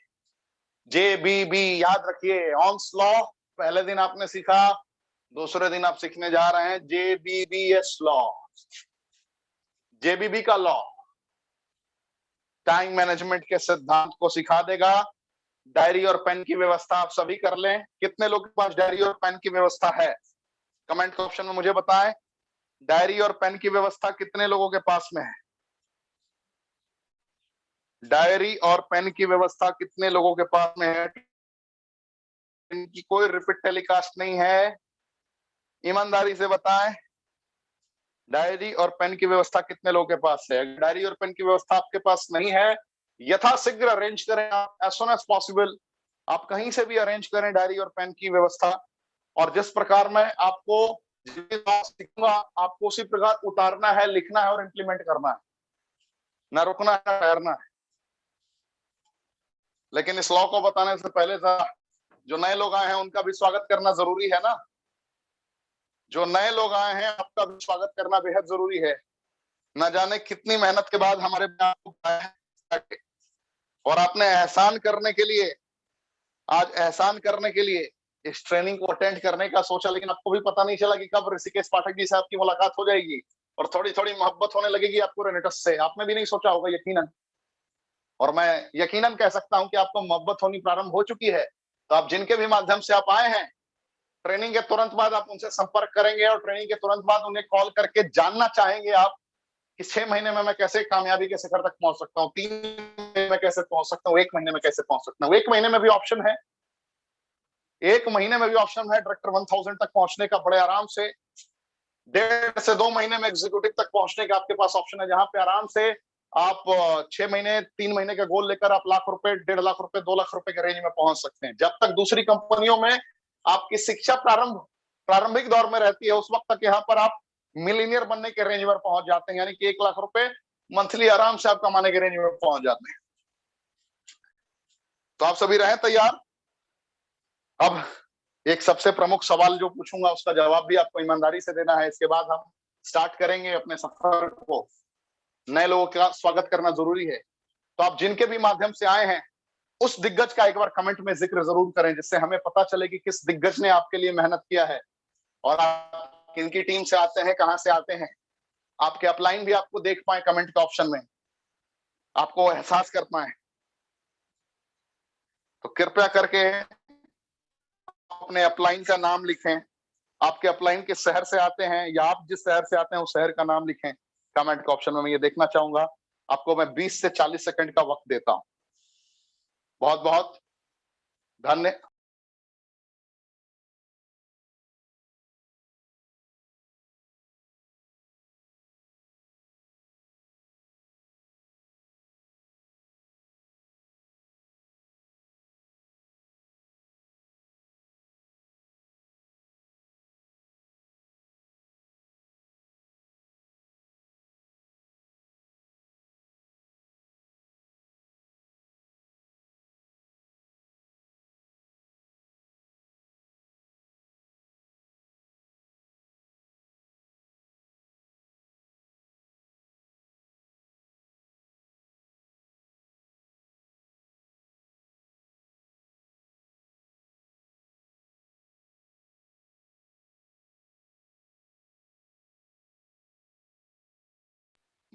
जेबीबी याद रखिए, ऑन्स लॉ पहले दिन आपने सीखा, दूसरे दिन आप सीखने जा रहे हैं जेबीबीएस लॉ। जेबीबी का लॉ टाइम मैनेजमेंट के सिद्धांत को सिखा देगा। डायरी और पेन की व्यवस्था आप सभी कर लें। कितने लोगों के पास डायरी और पेन की व्यवस्था है? कमेंट ऑप्शन में मुझे बताएं, डायरी और पेन की व्यवस्था कितने लोगों के पास में है? डायरी और पेन की व्यवस्था कितने लोगों के पास में है? इनकी कोई रिपीट टेलीकास्ट नहीं है, ईमानदारी से बताएं। डायरी और पेन की व्यवस्था कितने लोगों के पास है? डायरी और पेन की व्यवस्था आपके पास नहीं है, यथाशीघ्र अरेंज करें आप, एज सुन एज पॉसिबल। आप कहीं से भी अरेंज करें डायरी और पेन की व्यवस्था। और जिस प्रकार मैं आपको सीखूंगा, आपको उसी प्रकार उतारना है, लिखना है और इंप्लीमेंट करना है। ना रुकना है ना ठहरना है। लेकिन इस लॉ को बताने से पहले जो नए लोग आए हैं उनका भी स्वागत करना जरूरी है ना। जो नए लोग आए हैं आपका भी स्वागत करना बेहद जरूरी है। न जाने कितनी मेहनत के बाद हमारे और आपने एहसान करने के लिए, आज एहसान करने के लिए इस ट्रेनिंग को अटेंड करने का सोचा, लेकिन आपको भी पता नहीं चला कि कब ऋषिकेश पाठक जी से आपकी मुलाकात हो जाएगी और थोड़ी थोड़ी मोहब्बत होने लगेगी आपको रेनेटस से। आपने भी नहीं सोचा होगा यकीनन, और मैं यकीनन कह सकता हूं कि आपको मोहब्बत होनी प्रारंभ हो चुकी है। तो आप जिनके भी माध्यम से आप आए हैं, ट्रेनिंग के तुरंत बाद आप उनसे संपर्क करेंगे और ट्रेनिंग के तुरंत बाद उन्हें कॉल करके जानना चाहेंगे आप कि 6 महीने में मैं कैसे कामयाबी के शिखर तक पहुंच सकता हूँ, 3 महीने में कैसे पहुंच सकता हूँ, 1 महीने में कैसे पहुंच सकता हूँ। 1 महीने में भी ऑप्शन है, 1 महीने में भी ऑप्शन है डायरेक्टर 1000 तक पहुंचने का बड़े आराम से। 1.5 से 2 महीने में एग्जीक्यूटिव तक पहुंचने का आपके पास ऑप्शन है, जहां पे आराम से आप 6 महीने 3 महीने का गोल लेकर आप लाख रुपए, 1.5 लाख रुपए, 2 लाख रुपए के रेंज में पहुंच सकते हैं। जब तक दूसरी कंपनियों में आपकी शिक्षा प्रारंभिक दौर में रहती है, उस वक्त तक यहाँ पर आप मिलीनियर बनने के रेंज में पहुंच जाते हैं, यानी कि 1 लाख रुपए मंथली आराम से आप कमाने के रेंज में पहुंच जाते हैं। तो आप सभी रहें तैयार। अब एक सबसे प्रमुख सवाल जो पूछूंगा उसका जवाब भी आपको ईमानदारी से देना है। इसके बाद हम स्टार्ट करेंगे अपने सफर को। नए लोगों का स्वागत करना जरूरी है। तो आप जिनके भी माध्यम से आए हैं, उस दिग्गज का एक बार कमेंट में जिक्र जरूर करें, जिससे हमें पता चले कि किस दिग्गज ने आपके लिए मेहनत किया है और आप किनकी टीम से आते हैं, कहां से आते हैं। आपके अपलाइन भी आपको देख पाए कमेंट के ऑप्शन में, आपको एहसास कर पाए। तो कृपया करके अपने अपलाइन का नाम लिखें। आपके अपलाइन किस शहर से आते हैं या आप जिस शहर से आते हैं उस शहर का नाम लिखें कमेंट के ऑप्शन में। मैं ये देखना चाहूंगा। आपको मैं 20 से 40 सेकंड का वक्त देता हूं। बहुत बहुत धन्य।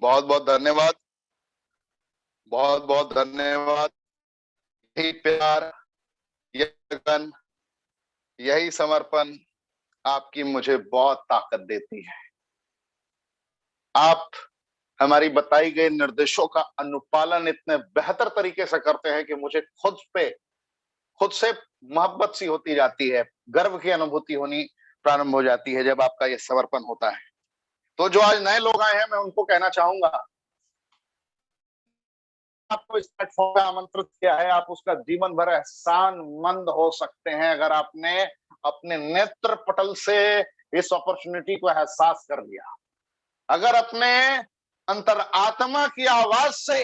बहुत बहुत धन्यवाद। बहुत बहुत धन्यवाद। यही प्यार, यही लगन, यही समर्पण आपकी मुझे बहुत ताकत देती है। आप हमारी बताई गई निर्देशों का अनुपालन इतने बेहतर तरीके से करते हैं कि मुझे खुद से मोहब्बत सी होती जाती है, गर्व की अनुभूति होनी प्रारंभ हो जाती है जब आपका ये समर्पण होता है। तो जो आज नए लोग आए हैं, मैं उनको कहना चाहूंगा, आपको इस प्लेटफॉर्म पे आमंत्रित किया है, आप उसका जीवन भर एहसानमंद हो सकते हैं अगर आपने अपने नेत्र पटल से इस अपॉर्चुनिटी को एहसास कर लिया, अगर अपने अंतरात्मा की आवाज से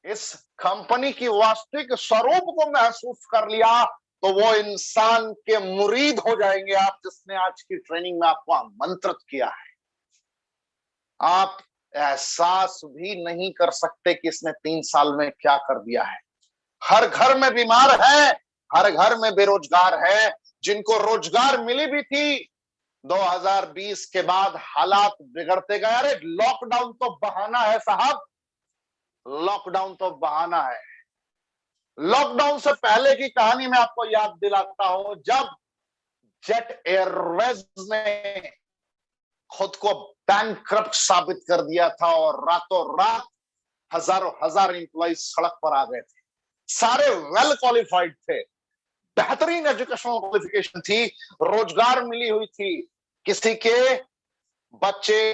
इस कंपनी की वास्तविक स्वरूप को महसूस कर लिया, तो वो इंसान के मुरीद हो जाएंगे आप, जिसने आज की ट्रेनिंग में आपको आमंत्रित किया है। आप एहसास भी नहीं कर सकते कि इसने 3 साल में क्या कर दिया है। हर घर में बीमार है, हर घर में बेरोजगार है। जिनको रोजगार मिली भी थी, 2020 के बाद हालात बिगड़ते गए। अरे लॉकडाउन तो बहाना है साहब, लॉकडाउन तो बहाना है। लॉकडाउन से पहले की कहानी मैं आपको याद दिलाता हूं, जब जेट एयरवेज ने खुद को बैंकक्रप्ट साबित कर दिया था और रातों रात हजारों हजार एम्प्लॉइज सड़क पर आ गए थे। सारे वेल क्वालिफाइड थे, बेहतरीन एजुकेशनल क्वालिफिकेशन थी, रोजगार मिली हुई थी, किसी के बच्चे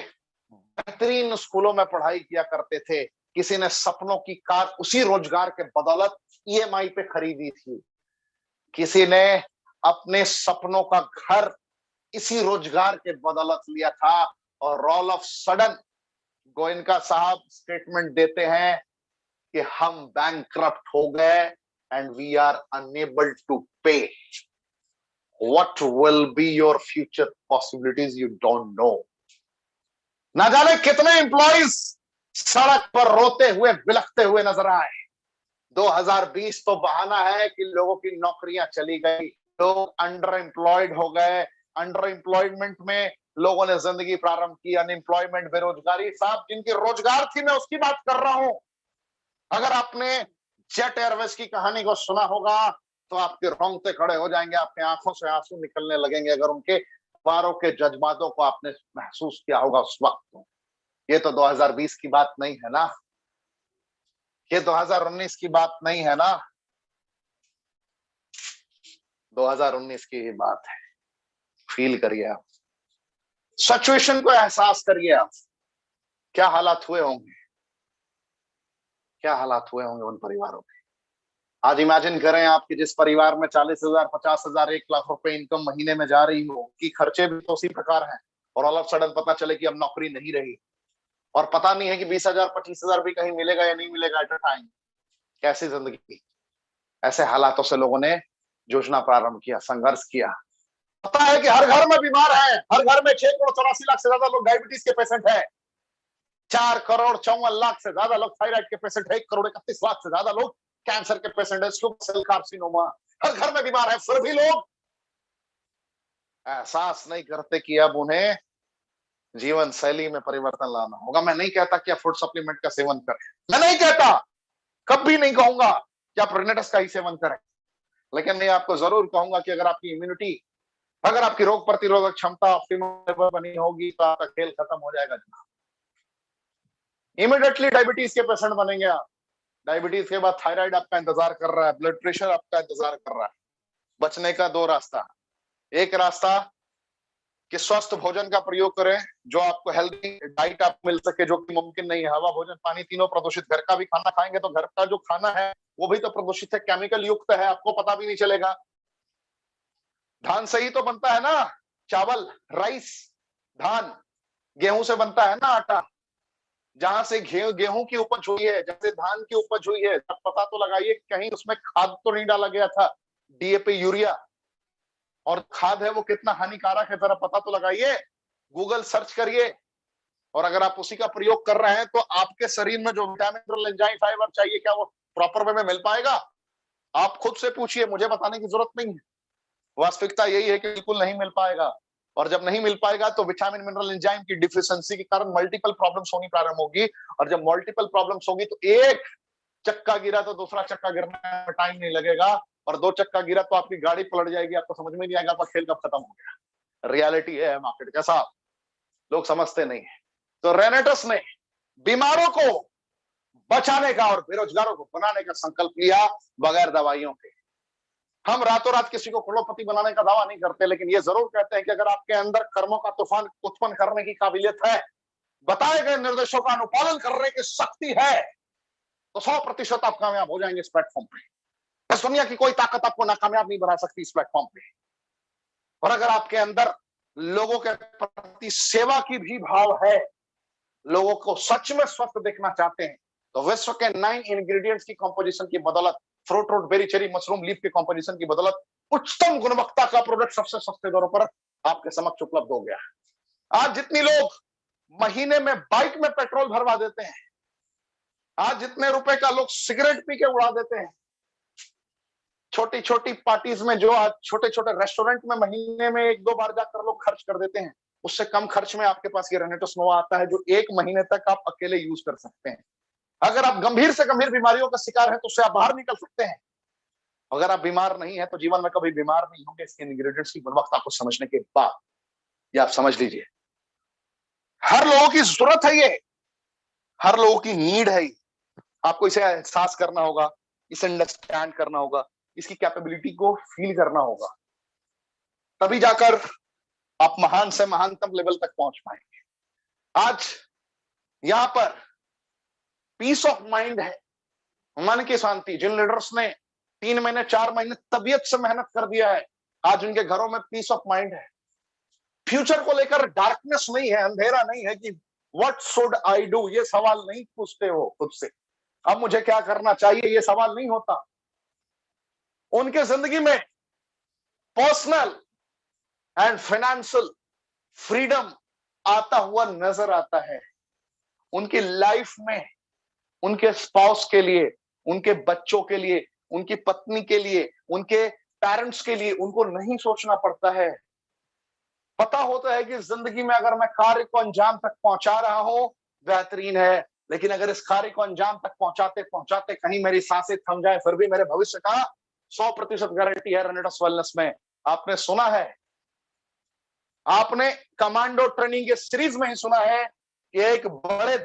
बेहतरीन स्कूलों में पढ़ाई किया करते थे, किसी ने सपनों की कार उसी रोजगार के बदौलत ईएमआई पे खरीदी थी, किसी ने अपने सपनों का घर इसी रोजगार के बदौलत लिया था। और ऑल ऑफ सडन गोयनका साहब स्टेटमेंट देते हैं कि हम बैंकक्रप्ट हो गए and we are unable to pay. What will be your future possibilities, you don't know. ना जाने कितने एम्प्लॉइज सड़क पर रोते हुए बिलखते हुए नजर आए। 2020 तो बहाना है कि लोगों की नौकरियां चली गई, लोग अंडर एम्प्लॉयड हो गए। अंडर एम्प्लॉयमेंट में लोगों ने जिंदगी प्रारंभ की, अनएम्प्लॉयमेंट, बेरोजगारी। साहब जिनकी रोजगार थी, मैं उसकी बात कर रहा हूं। अगर आपने जेट एयरवेज की कहानी को सुना होगा तो आपके रोंगटे खड़े हो जाएंगे, आपके आंखों से आंसू निकलने लगेंगे, अगर उनके वारों के जज्बातों को आपने महसूस किया होगा उस वक्त। ये तो 2020 की बात नहीं है ना, ये 2019 की बात नहीं है ना, 2019 की ही बात है। फील करिए आप, सिचुएशन को एहसास करिए आप, क्या हालात हुए होंगे, क्या हालात हुए होंगे उन परिवारों के। आज इमेजिन करें आपके जिस परिवार में 40,000, 50,000, 1 लाख रुपए इनकम महीने में जा रही हो, कि खर्चे भी तो उसी प्रकार हैं, और ऑल ऑफ सडन पता चले कि अब नौकरी नहीं रही, और पता नहीं है कि 20,000, 25,000 भी कहीं मिलेगा या नहीं मिलेगा एट अ टाइम। कैसी जिंदगी। ऐसे हालातों से लोगों ने जूझना प्रारंभ किया, संघर्ष किया। पता है कि हर घर में बीमार है, हर घर में 6,84,00,000 से ज्यादा लोग डायबिटीज के पेशेंट है, 4,54,00,000 से ज्यादा लोग थायराइड के पेशेंट है, 1,31,00,000 से ज्यादा लोग कैंसर के पेशेंट है, सिकल सेल कार्सिनोमा, हर घर में बीमार है। फिर भी लोग एहसास नहीं करते कि अब उन्हें जीवन शैली में परिवर्तन लाना होगा। मैं नहीं कहता कि आप फूड सप्लीमेंट का सेवन करें, मैं नहीं कहता, कभी नहीं कहूंगा कि आप रेनेटस का ही सेवन करें, लेकिन मैं आपको जरूर कहूंगा कि अगर आपकी इम्यूनिटी, अगर आपकी रोग प्रतिरोधक क्षमता ऑप्टिमल बनी होगी तो आपका खेल खत्म हो जाएगा। इमीडिएटली डायबिटीज के पेशेंट बनेंगे आप। डायबिटीज के बाद थायराइड आपका इंतजार कर रहा है, ब्लड प्रेशर आपका इंतजार कर रहा है। बचने का 2 रास्ता, एक रास्ता कि स्वस्थ भोजन का प्रयोग करें, जो आपको हेल्दी डाइट आप मिल सके, जो कि मुमकिन नहीं है। हवा, भोजन, पानी तीनों प्रदूषित। घर का भी खाना खाएंगे तो घर का जो खाना है वो भी तो प्रदूषित है, केमिकल युक्त है, आपको पता भी नहीं चलेगा। धान से ही तो बनता है ना चावल, राइस, धान, गेहूं से बनता है ना आटा। जहां से गेहूं की उपज हुई है, जैसे धान की उपज हुई है, तब पता तो लगाइए कहीं उसमें खाद तो नहीं डाला गया था, डीएपी, यूरिया। और खाद है वो कितना हानिकारक है, जरा पता तो लगाइए, गूगल सर्च करिए। और अगर आप उसी का प्रयोग कर रहे हैं तो आपके शरीर में जो विटामिन, मिनरल, एंजाइम, फाइबर चाहिए, क्या वो प्रॉपर वे में मिल पाएगा? आप खुद से पूछिए, मुझे बताने की जरूरत नहीं है। वास्तविकता यही है कि बिल्कुल नहीं मिल पाएगा। और जब नहीं मिल पाएगा तो विटामिन, मिनरल, एंजाइम की डिफिशियंसी के कारण मल्टीपल प्रॉब्लम्स होनी प्रारंभ होगी। और जब मल्टीपल प्रॉब्लम्स होगी तो एक चक्का गिरा तो दूसरा चक्का गिरने में टाइम नहीं लगेगा, और 2 चक्का गिरा तो आपकी गाड़ी पलट जाएगी, आपको समझ में नहीं आएगा आपका खेल कब खत्म हो गया। रियलिटी है मार्केट का साहब, लोग समझते नहीं है। तो रेनेटस ने बीमारों को बचाने का और बेरोजगारों को बनाने का संकल्प लिया बगैर दवाइयों के। हम रातों रात किसी को करोड़पति बनाने का दावा नहीं करते, लेकिन ये जरूर कहते हैं कि अगर आपके अंदर कर्मों का तूफान उत्पन्न करने की काबिलियत है, बताए गए निर्देशों का अनुपालन करने की शक्ति है, तो 100% आप कामयाब हो जाएंगे इस प्लेटफॉर्म पे। इस दुनिया की कोई ताकत आपको नाकामयाब नहीं बना सकती इस प्लेटफॉर्म पे। और अगर आपके अंदर लोगों के प्रति सेवा की भी भाव है, लोगों को सच में स्वस्थ देखना चाहते हैं, तो विश्व के 9 इंग्रेडिएंट्स की कंपोजिशन की बदौलत, fruit root berry cherry mushroom leaf के कंपोजिशन की बदौलत उच्चतम गुणवत्ता का प्रोडक्ट सबसे सस्ते दरों पर आपके समक्ष उपलब्ध हो गया है। आज जितनी लोग महीने में बाइक में पेट्रोल भरवा देते हैं, आज जितने रुपए का लोग सिगरेट पी के उड़ा देते हैं, छोटी छोटी पार्टीज में जो आज छोटे छोटे रेस्टोरेंट में महीने में 1-2 बार जाकर लोग खर्च कर देते हैं, उससे कम खर्च में आपके पास ये रेनेटोस नोवा आता है, जो 1 महीने तक आप अकेले यूज कर सकते हैं। अगर आप गंभीर से गंभीर बीमारियों का शिकार हैं तो उससे आप बाहर निकल सकते हैं। अगर आप बीमार नहीं है तो जीवन में कभी बीमार नहीं होंगे, इसके इंग्रेडिएंट्स की गुणवत्ता को समझने के बाद। ये आप समझ लीजिए, हर लोगों की जरूरत है, ये हर लोगों की नीड है। आपको इसे एहसास करना होगा, इसे अंडरस्टैंड करना होगा, इसकी कैपेबिलिटी को फील करना होगा, तभी जाकर आप महान से महानतम लेवल तक पहुंच पाएंगे। आज यहां पर पीस ऑफ माइंड है, मन की शांति। जिन लीडर्स ने 3 महीने 4 महीने तबीयत से मेहनत कर दिया है, आज उनके घरों में पीस ऑफ माइंड है। फ्यूचर को लेकर डार्कनेस नहीं है, अंधेरा नहीं है कि व्हाट शुड आई डू, ये सवाल नहीं पूछते हो खुद से, अब मुझे क्या करना चाहिए, ये सवाल नहीं होता। उनके जिंदगी में पर्सनल एंड फाइनेंशियल फ्रीडम आता हुआ नजर आता है। उनकी लाइफ में उनके स्पाउस के लिए, उनके बच्चों के लिए, उनकी पत्नी के लिए, उनके पेरेंट्स के लिए उनको नहीं सोचना पड़ता है। पता होता है कि जिंदगी में अगर मैं कार्य को अंजाम तक पहुंचा रहा हूं बेहतरीन है, लेकिन अगर इस कार्य को अंजाम तक पहुंचाते पहुंचाते कहीं मेरी सांसें थम जाए, फिर भी मेरे भविष्य का 100% गारंटी है रेनेटस वेलनेस में। आपने सुना है, आपने कमांडो ट्रेनिंग के सीरीज में ही सुना है कि एक बड़े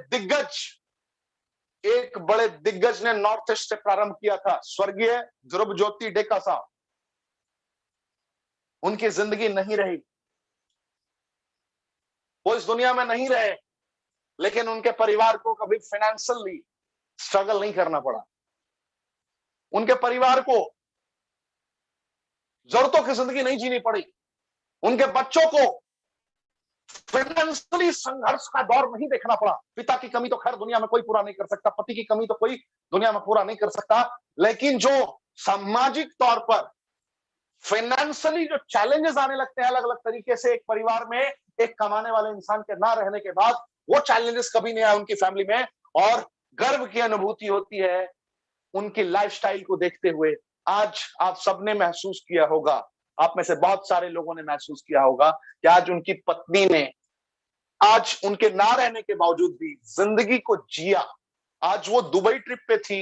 दिग्गज ने नॉर्थ ईस्ट से प्रारंभ किया था, स्वर्गीय ध्रुव ज्योति डेका साहब। उनकी जिंदगी नहीं रही, वो इस दुनिया में नहीं रहे, लेकिन उनके परिवार को कभी फाइनेंशियली स्ट्रगल नहीं करना पड़ा। उनके परिवार को जरूरतों की जिंदगी नहीं जीनी पड़ी। उनके बच्चों को फाइनेंशियली संघर्ष का दौर नहीं देखना पड़ा। पिता की कमी तो खैर दुनिया में कोई पूरा नहीं कर सकता, पति की कमी तो कोई दुनिया में पूरा नहीं कर सकता, लेकिन जो सामाजिक तौर पर फाइनेंशियली जो चैलेंजेस आने लगते हैं अलग अलग तरीके से एक परिवार में, एक कमाने वाले इंसान के ना रहने के बाद, वो चैलेंजेस कभी नहीं आए उनकी फैमिली में, और गर्व की अनुभूति होती है उनकी लाइफस्टाइल को देखते हुए। आज आप सबने महसूस किया होगा, आप में से बहुत सारे लोगों ने महसूस किया होगा कि आज उनकी पत्नी ने, आज उनके ना रहने के बावजूद भी जिंदगी को जिया। आज वो दुबई ट्रिप पे थी,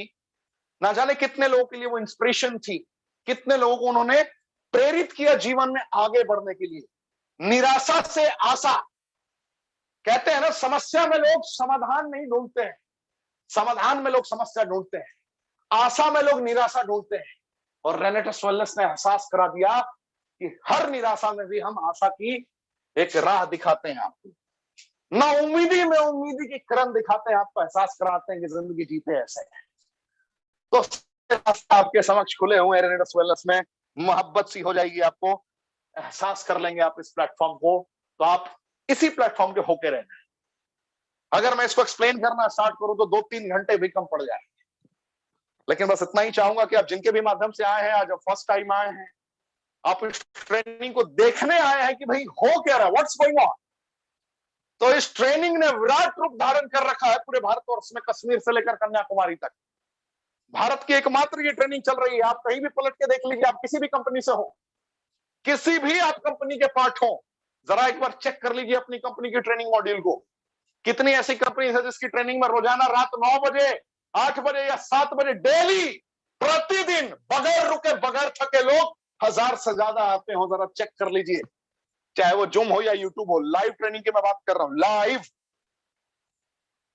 ना जाने कितने लोगों के लिए वो इंस्पिरेशन थी, कितने लोगों को उन्होंने प्रेरित किया जीवन में आगे बढ़ने के लिए। निराशा से आशा, कहते हैं ना, समस्या में लोग समाधान नहीं ढूंढते हैं, समाधान में लोग समस्या ढूंढते हैं, आशा में लोग निराशा ढूंढते हैं। और रेनेटस वेलनेस ने एहसास करा दिया कि हर निराशा में भी हम आशा की एक राह दिखाते हैं आपको, ना उम्मीदी में उम्मीदी की किरण दिखाते हैं, आपको एहसास कराते हैं कि जिंदगी जीते ऐसे है। तो आपके समक्ष खुले हुए रेनेटस वेलनेस में, मोहब्बत सी हो जाएगी आपको, एहसास कर लेंगे आप इस प्लेटफॉर्म को, तो आप इसी प्लेटफॉर्म के होके रहना है। अगर मैं इसको एक्सप्लेन करना स्टार्ट करूं तो 2-3 घंटे भी कम पड़ जाए, लेकिन बस इतना ही चाहूंगा कि आप जिनके भी माध्यम से आए हैं, आज आप फर्स्ट टाइम आए हैं, आप इस ट्रेनिंग को देखने आए हैं कि भाई हो क्या रहा है, व्हाट्स गोइंग ऑन, तो इस ट्रेनिंग ने विराट रूप धारण कर रखा है पूरे भारतवर्ष में, कश्मीर से लेकर कन्याकुमारी तक। भारत की एकमात्र ये ट्रेनिंग चल रही है। आप कहीं भी पलट के देख लीजिए, आप किसी भी कंपनी से हो, किसी भी आप कंपनी के पार्ट हो, जरा एक बार चेक कर लीजिए अपनी कंपनी की ट्रेनिंग मॉड्यूल को। कितनी ऐसी कंपनी है जिसकी ट्रेनिंग में रोजाना रात 9 बजे 8 बजे या 7 बजे डेली, प्रतिदिन, बगैर रुके बगैर थके लोग 1000 से ज्यादा आते हो। जरा चेक कर लीजिए, चाहे वो जूम हो या यूट्यूब हो, लाइव ट्रेनिंग की मैं बात कर रहा हूं, लाइव।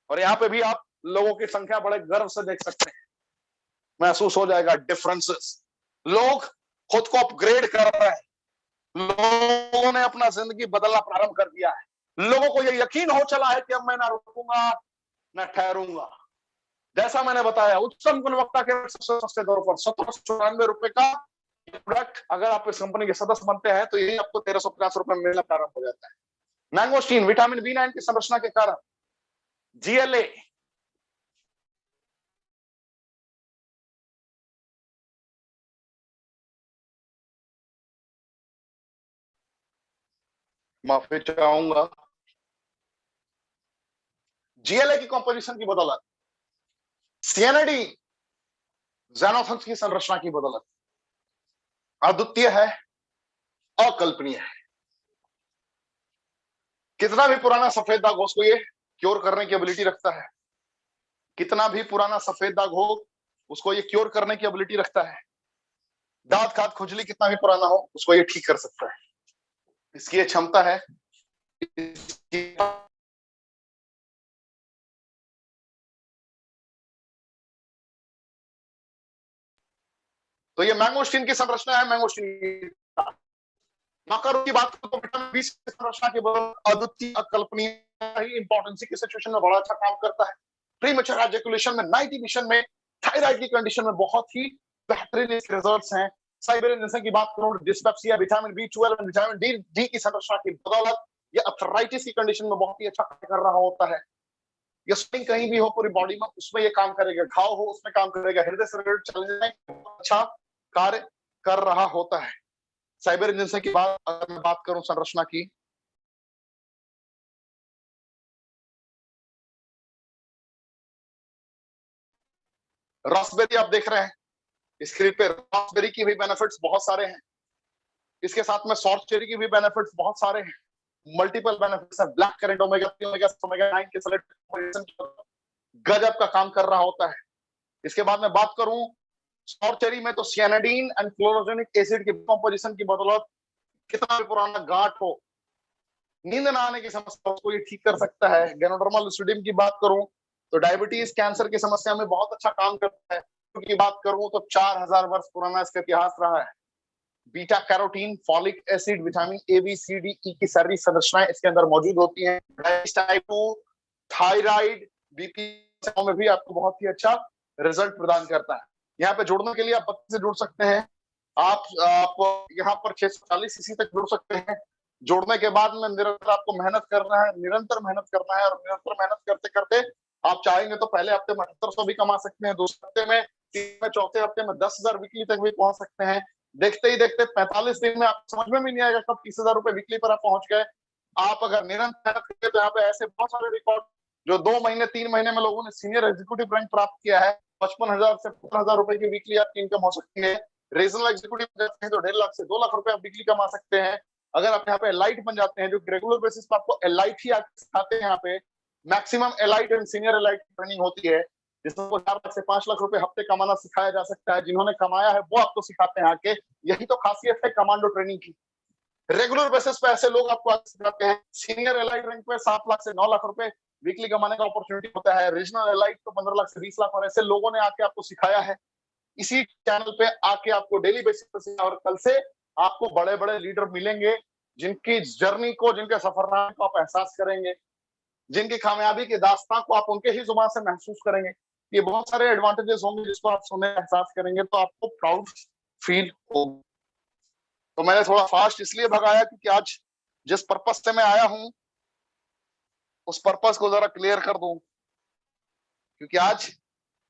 और यहाँ पे भी आप लोगों की संख्या बड़े गर्व से देख सकते हैं, महसूस हो जाएगा डिफरेंसेस। लोग खुद को अपग्रेड कर रहे हैं, लोगों ने अपना जिंदगी बदलना प्रारंभ कर दिया है। लोगों को यह यकीन हो चला है कि अब मैं ना रुकूंगा ना ठहरूंगा। जैसा मैंने बताया, उच्चतम गुणवत्ता के सबसे सस्ते दर पर 1794 का प्रोडक्ट, अगर आप इस कंपनी के सदस्य बनते हैं तो यही आपको 1350 रुपए में मिलना प्रारंभ हो जाता है। मैंगोस्टीन विटामिन B9 की संरचना के कारण, GLA, माफी चाहूंगा, GLA की कंपोजिशन की बदौलत, सिएनाडी ज़ैनोथन्स की संरचना की बदौलत अद्वितीय है, अकल्पनीय है। कितना भी पुराना सफेद दाग हो, उसको ये क्योर करने की एबिलिटी रखता है। कितना भी पुराना सफेद दाग हो, उसको ये क्योर करने की एबिलिटी रखता है। दांत खाद खुजली कितना भी पुराना हो, उसको ये ठीक कर सकता है। इसकी ये क्षमता है। तो ये मैंगोस्टीन की संरचना है। मैंगोस्टीन मकर की बात करो तो विटामिन बी की संरचना के बदल अद्वितीय, अकल्पनीय ही इंपॉर्टेंसी की सिचुएशन में बड़ा अच्छा काम करता है। प्रीमेच्योर एजैकुलेशन में, नाइट इमिशन में, थायराइड की कंडीशन में बहुत ही बेहतरीन रिजल्ट्स हैं। साइबेरियन की बात करूं, dyspepsia, vitamin B12 vitamin D की संरचना की बदौलत ये अर्थराइटिस की कंडीशन में बहुत ही अच्छा कार्य कर रहा होता है। ये स्विंग कहीं भी हो पूरी बॉडी में, उसमें ये काम करेगा। घाव हो, उसमें काम करेगा। हृदय से रिलेटेड चैलेंज में अच्छा कार्य कर रहा होता है। साइबर इंजन की बात, अगर मैं बात करूं संरचना की, रास्पबेरी आप देख रहे हैं स्क्रीन पे, रास्पबेरी की भी बेनिफिट्स बहुत सारे हैं। इसके साथ में सॉर्ट चेरी की भी बेनिफिट्स बहुत सारे हैं, मल्टीपल बेनिफिट्स हैं। ब्लैक करेंट, ओमेगा 3, ओमेगा 9 के सेलेक्ट गजब का काम कर रहा होता है। इसके बाद मैं बात करूं सॉर्ट चेरी में, तो सियानाडीन एंड क्लोरोजेनिक एसिड की कंपोजिशन की बदौलत कितना भी पुराना गांठ हो, नींद ना आने की समस्या, उसको ये ठीक कर सकता है। गैनोडर्मल लुसिडियम की बात करूं तो डायबिटीज, कैंसर की समस्या में बहुत अच्छा काम करता है। की बात करूं तो 4000 वर्ष पुराना इसका इतिहास रहा है। Beta carotene, folic acid, vitamin A B C D E की सारी संरचनाएं इसके अंदर मौजूद होती हैं। टाइप 2, थायराइड, बीपी में भी आपको बहुत ही अच्छा रिजल्ट प्रदान करता है। यहाँ पे जुड़ने के लिए आप बत्ती से जुड़ सकते हैं। आप यहाँ पर 640 तक जुड़ सकते हैं। जोड़ने के बाद में निरंतर आपको मेहनत करना है, निरंतर मेहनत करना है, और निरंतर मेहनत करते करते आप चाहेंगे तो पहले हफ्ते में 7800 भी कमा सकते हैं, दूसरे हफ्ते में, तीसरे में, चौथे हफ्ते में 10,000 वीकली तक भी पहुंच सकते हैं। देखते ही देखते 45 दिन में आप समझ में भी नहीं आएगा कब 30,000 रुपए वीकली पर आप पहुंच गए। आप अगर निरंतर मेहनत करें तो यहाँ पे ऐसे बहुत सारे रिकॉर्ड, जो 2 महीने 3 महीने में लोगों ने सीनियर एग्जीक्यूटिव रैंक प्राप्त किया है, 55,000 से 15,000 रुपए की वीकली आपकी इनकम हो सकती है। रीजनल एग्जीक्यूटिव जाते हैं तो 1.5 लाख से 2 लाख रुपए आप वीकली कमा सकते हैं। अगर आप यहाँ पे एलाइट बन जाते हैं, जो रेगुलर बेसिस पे आपको एलाइट ही आके सिखाते हैं, यहाँ पे maximum elite and senior elite training होती है, जिसमें 4 लाख से 5 लाख रुपए हफ्ते कमाना सिखाया जा सकता है। जिन्होंने कमाया है वो आपको सिखाते हैं आके। यही तो खासियत है कमांडो ट्रेनिंग की। रेगुलर बेसिस पे ऐसे लोग आपको सिखाते हैं। सीनियर एलाइट रैंक पे 7 लाख से 9 लाख रुपए वीकली कमाने का अपॉर्चुनिटी होता है। रीजनल एलाइट तो 15 लाख से 20 लाख, और ऐसे लोगों ने आके आपको सिखाया है। इसी चैनल पे आके आपको डेली बेसिस पे सिखा, और कल से आपको बड़े बड़े लीडर मिलेंगे, जिनकी जर्नी को, जिनके सफरनामे को आप एहसास करेंगे, जिनकी कामयाबी की दास्तान को आप उनके ही जुबान से महसूस करेंगे। ये बहुत सारे एडवांटेजेस होंगे जिसको आप सुनने एहसास करेंगे, तो आपको प्राउड फील होगा। तो मैंने थोड़ा फास्ट इसलिए भगाया क्योंकि आज जिस पर्पस से मैं आया हूं, उस पर्पस को जरा क्लियर कर दूं। क्योंकि आज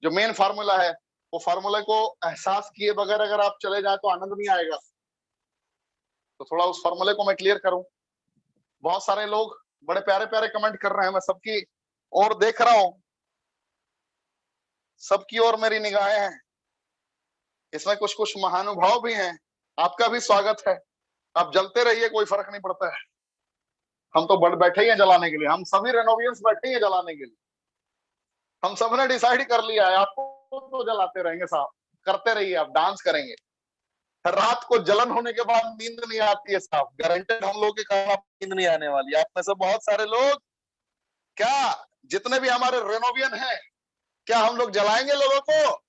जो मेन फार्मूला है, वो फार्मूले को एहसास किए बगैर अगर आप चले जाए तो आनंद नहीं आएगा। तो थोड़ा उस फार्मूले को मैं क्लियर करूं। बहुत सारे लोग बड़े प्यारे प्यारे कमेंट कर रहे हैं, मैं सबकी और देख रहा हूं, सबकी ओर मेरी निगाहें हैं। इसमें कुछ कुछ महानुभाव भी हैं, आपका भी स्वागत है। आप जलते रहिए, कोई फर्क नहीं पड़ता है। हम तो बैठे ही हैं जलाने के लिए, हम सभी रेनोवियंस बैठे ही हैं जलाने के लिए। हम सबने डिसाइड कर लिया है, आपको तो जलाते रहेंगे साहब, करते रहिए, आप डांस करेंगे। रात को जलन होने के बाद नींद नहीं आती है साहब, गारंटेड हम लोग के कारण आपको नींद नहीं आने वाली। आप में से बहुत सारे लोग, क्या जितने भी हमारे रेनोवियन हैं, क्या हम लोग जलाएंगे लोगों को?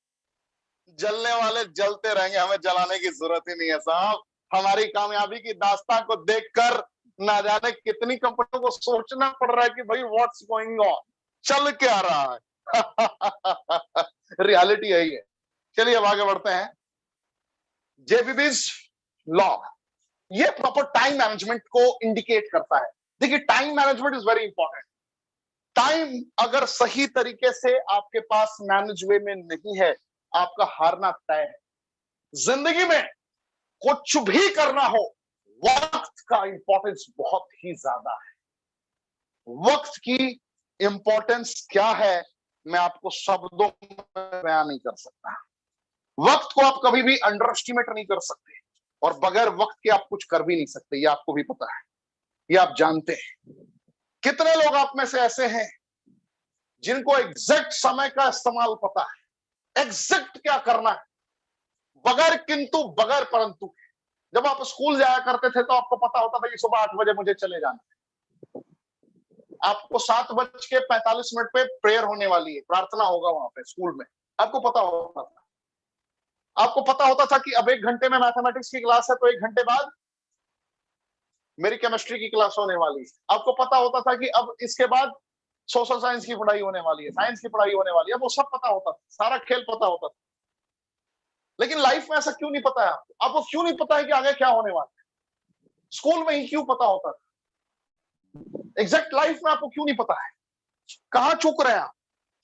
जलने वाले जलते रहेंगे, हमें जलाने की जरूरत ही नहीं है साहब। हमारी कामयाबी की दास्तान को देखकर ना जाने कितनी कंपनियों को सोचना पड़ रहा है कि भाई व्हाट्स गोइंग ऑन, चल क्या रहा है। रियलिटी यही है। चलिए अब आगे बढ़ते हैं। जेबीबीज लॉ, ये प्रॉपर टाइम मैनेजमेंट को इंडिकेट करता है। देखिए, time management is very important. Time अगर सही तरीके से आपके पास मैनेज वे में नहीं है, आपका हारना तय है। जिंदगी में कुछ भी करना हो, वक्त का इंपॉर्टेंस बहुत ही ज्यादा है। वक्त की इंपॉर्टेंस क्या है, मैं आपको शब्दों में बयान नहीं कर सकता। वक्त को आप कभी भी अंडर एस्टिमेट नहीं कर सकते, और बगैर वक्त के आप कुछ कर भी नहीं सकते। ये आपको भी पता है, ये आप जानते हैं। कितने लोग आप में से ऐसे हैं जिनको एग्जैक्ट समय का इस्तेमाल पता है, एग्जैक्ट क्या करना है, बगैर किंतु बगैर परंतु। जब आप स्कूल जाया करते थे तो आपको पता होता था कि सुबह 8 बजे मुझे चले जाना है। आपको 7:45 पे प्रेयर होने वाली है, प्रार्थना होगा वहां पे स्कूल में, आपको पता होता था। आपको पता होता था कि अब 1 घंटे में मैथमेटिक्स की क्लास है, तो 1 घंटे बाद मेरी केमिस्ट्री की क्लास होने वाली है। आपको पता होता था कि अब इसके बाद सोशल साइंस की पढ़ाई होने वाली है, साइंस की पढ़ाई होने वाली है। अब वो सब पता होता था, सारा खेल पता होता था। लेकिन लाइफ में ऐसा क्यों नहीं पता है आपको? आपको क्यों नहीं पता है कि आगे क्या होने वाला है? स्कूल में ही क्यों पता होता था? एग्जैक्ट लाइफ में आपको क्यों नहीं पता है? कहां चूक रहे हैं आप,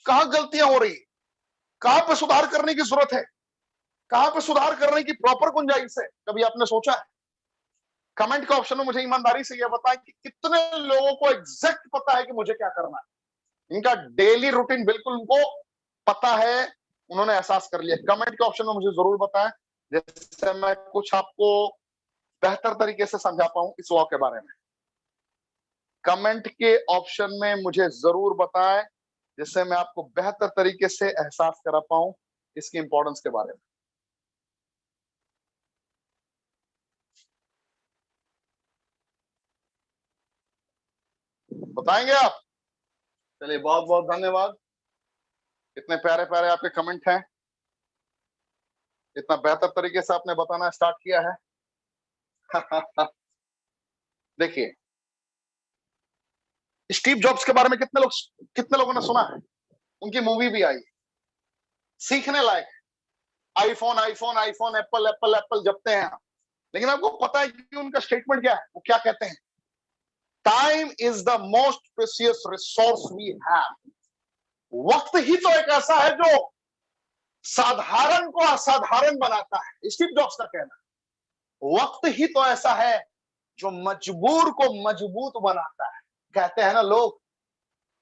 कहां गलतियां हो रही है, कहां पे सुधार करने की जरूरत है, कहां पे सुधार करने की प्रॉपर गुंजाइश है? कभी आपने सोचा है? कमेंट के ऑप्शन में मुझे ईमानदारी से यह बताएं कि कितने लोगों को एग्जैक्ट पता है कि मुझे क्या करना है। इनका डेली रूटीन बिल्कुल उनको पता है, उन्होंने एहसास कर लिया। कमेंट के ऑप्शन में मुझे जरूर बताएं, जिससे मैं कुछ आपको बेहतर तरीके से समझा पाऊं इस लॉ के बारे में। कमेंट के ऑप्शन में मुझे जरूर बताएं, जिससे मैं आपको बेहतर तरीके से एहसास करा पाऊं इसकी इंपॉर्टेंस के बारे में। बताएंगे आप? चलिए, बहुत बहुत धन्यवाद। इतने प्यारे प्यारे आपके कमेंट हैं, इतना बेहतर तरीके से आपने बताना स्टार्ट किया है। देखिए, स्टीव जॉब्स के बारे में कितने लोगों ने सुना है? उनकी मूवी भी आई, सीखने लायक। IPhone iPhone iPhone, Apple Apple Apple जपते हैं। लेकिन आपको पता है कि उनका स्टेटमेंट क्या है? वो क्या कहते हैं? Time is the most precious resource we have. वक्त ही तो एक ऐसा है जो साधारण को असाधारण बनाता है, स्टीव जॉब्स का कहना। वक्त ही तो ऐसा है जो मजबूर को मजबूत बनाता है। कहते हैं ना लोग,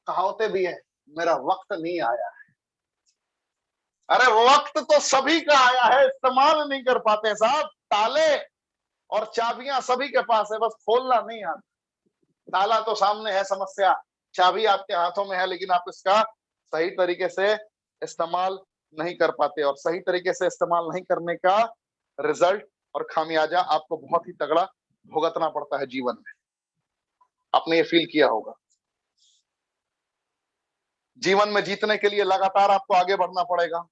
कहावतें भी है, मेरा वक्त नहीं आया है। अरे वक्त तो सभी का आया है, इस्तेमाल नहीं कर पाते साहब। ताले और चाबियां सभी के पास है, बस खोलना नहीं आता। ताला तो सामने है, समस्या, चाबी आपके हाथों में है, लेकिन आप इसका सही तरीके से इस्तेमाल नहीं कर पाते। और सही तरीके से इस्तेमाल नहीं करने का रिजल्ट और खामियाजा आपको बहुत ही तगड़ा भुगतना पड़ता है जीवन में। आपने ये फील किया होगा। जीवन में जीतने के लिए लगातार आपको आगे बढ़ना पड़ेगा,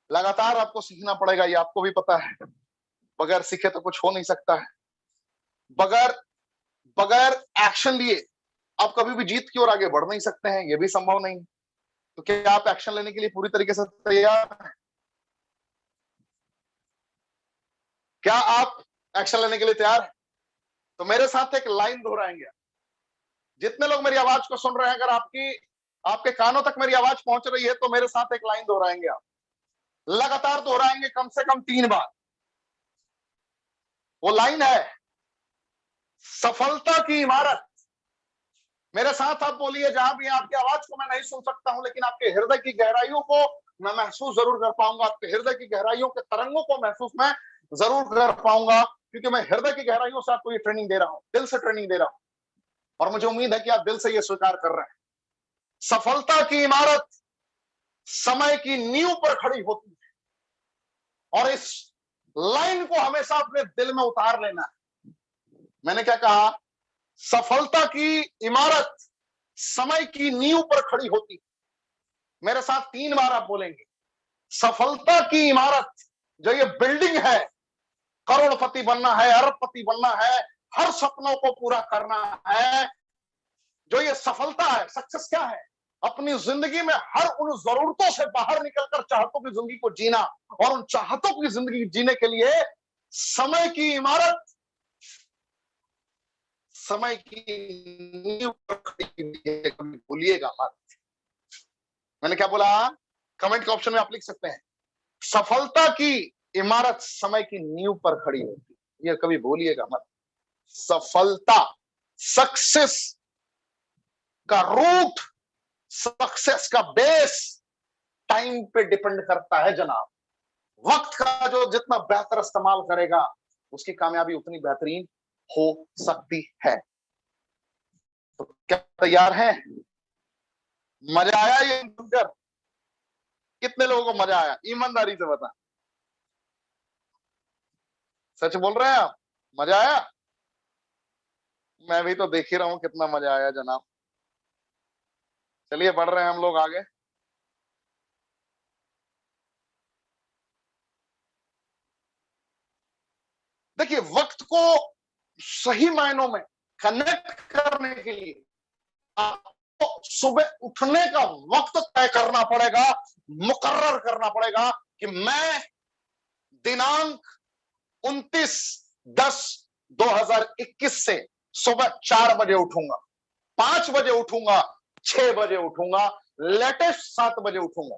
लगातार आपको सीखना पड़ेगा, ये आपको भी पता है। बगैर सीखे तो कुछ हो नहीं सकता है। बगैर बगैर एक्शन लिए आप कभी भी जीत की ओर आगे बढ़ नहीं सकते हैं, ये भी संभव नहीं। तो क्या आप एक्शन लेने के लिए पूरी तरीके से तैयार हैं? क्या आप एक्शन लेने के लिए तैयार हैं? तो मेरे साथ एक लाइन दोहराएंगे। जितने लोग मेरी आवाज को सुन रहे हैं, अगर आपके कानों तक मेरी आवाज पहुंच रही है, तो मेरे साथ एक लाइन दोहराएंगे आप। लगातार दोहराएंगे कम से कम 3 बार। वो लाइन है, सफलता की इमारत। मेरे साथ आप बोलिए, जहां भी आपकी आवाज को मैं नहीं सुन सकता हूं, लेकिन आपके हृदय की गहराइयों को मैं महसूस जरूर कर पाऊंगा। आपके हृदय की गहराइयों के तरंगों को महसूस मैं जरूर कर पाऊंगा, क्योंकि मैं हृदय की गहराइयों से आपको ये ट्रेनिंग दे रहा हूं, दिल से ट्रेनिंग दे रहा हूं। और मुझे उम्मीद है कि आप दिल से ये स्वीकार कर रहे हैं। सफलता की इमारत समय की नींव पर खड़ी होती है। और इस लाइन को हमेशा अपने दिल में उतार लेना है। मैंने क्या कहा? सफलता की इमारत समय की नींव पर खड़ी होती है। मेरे साथ 3 बार आप बोलेंगे, सफलता की इमारत, जो ये बिल्डिंग है, करोड़पति बनना है, अरबपति बनना है, हर सपनों को पूरा करना है, जो ये सफलता है, सक्सेस क्या है? अपनी जिंदगी में हर उन जरूरतों से बाहर निकलकर चाहतों की जिंदगी को जीना, और उन चाहतों की जिंदगी जीने के लिए समय की इमारत, समय की नींव पर खड़ी हुई है, कभी भूलिएगा मत। मैंने क्या बोला? कमेंट के ऑप्शन में आप लिख सकते हैं, सफलता की इमारत समय की नींव पर खड़ी होती है, ये कभी भूलिएगा मत। सफलता, सक्सेस का रूट, सक्सेस का बेस टाइम पे डिपेंड करता है जनाब। वक्त का जो जितना बेहतर इस्तेमाल करेगा, उसकी कामयाबी उतनी बेहतरीन हो सकती है। तो क्या तैयार हैं? मजा आया ये सुनकर? कितने लोगों को मजा आया? ईमानदारी से बता, सच बोल रहे हैं आप? मजा आया? मैं भी तो देख ही रहा हूं कितना मजा आया जनाब। चलिए बढ़ रहे हैं हम लोग आगे। देखिए, वक्त को सही मायनों में कनेक्ट करने के लिए आपको सुबह उठने का वक्त तय करना पड़ेगा, मुकर्रर करना पड़ेगा कि मैं दिनांक 29/10/2021 से सुबह 4 बजे उठूंगा, 5 बजे उठूंगा, 6 बजे उठूंगा, लेटेस्ट 7 बजे उठूंगा।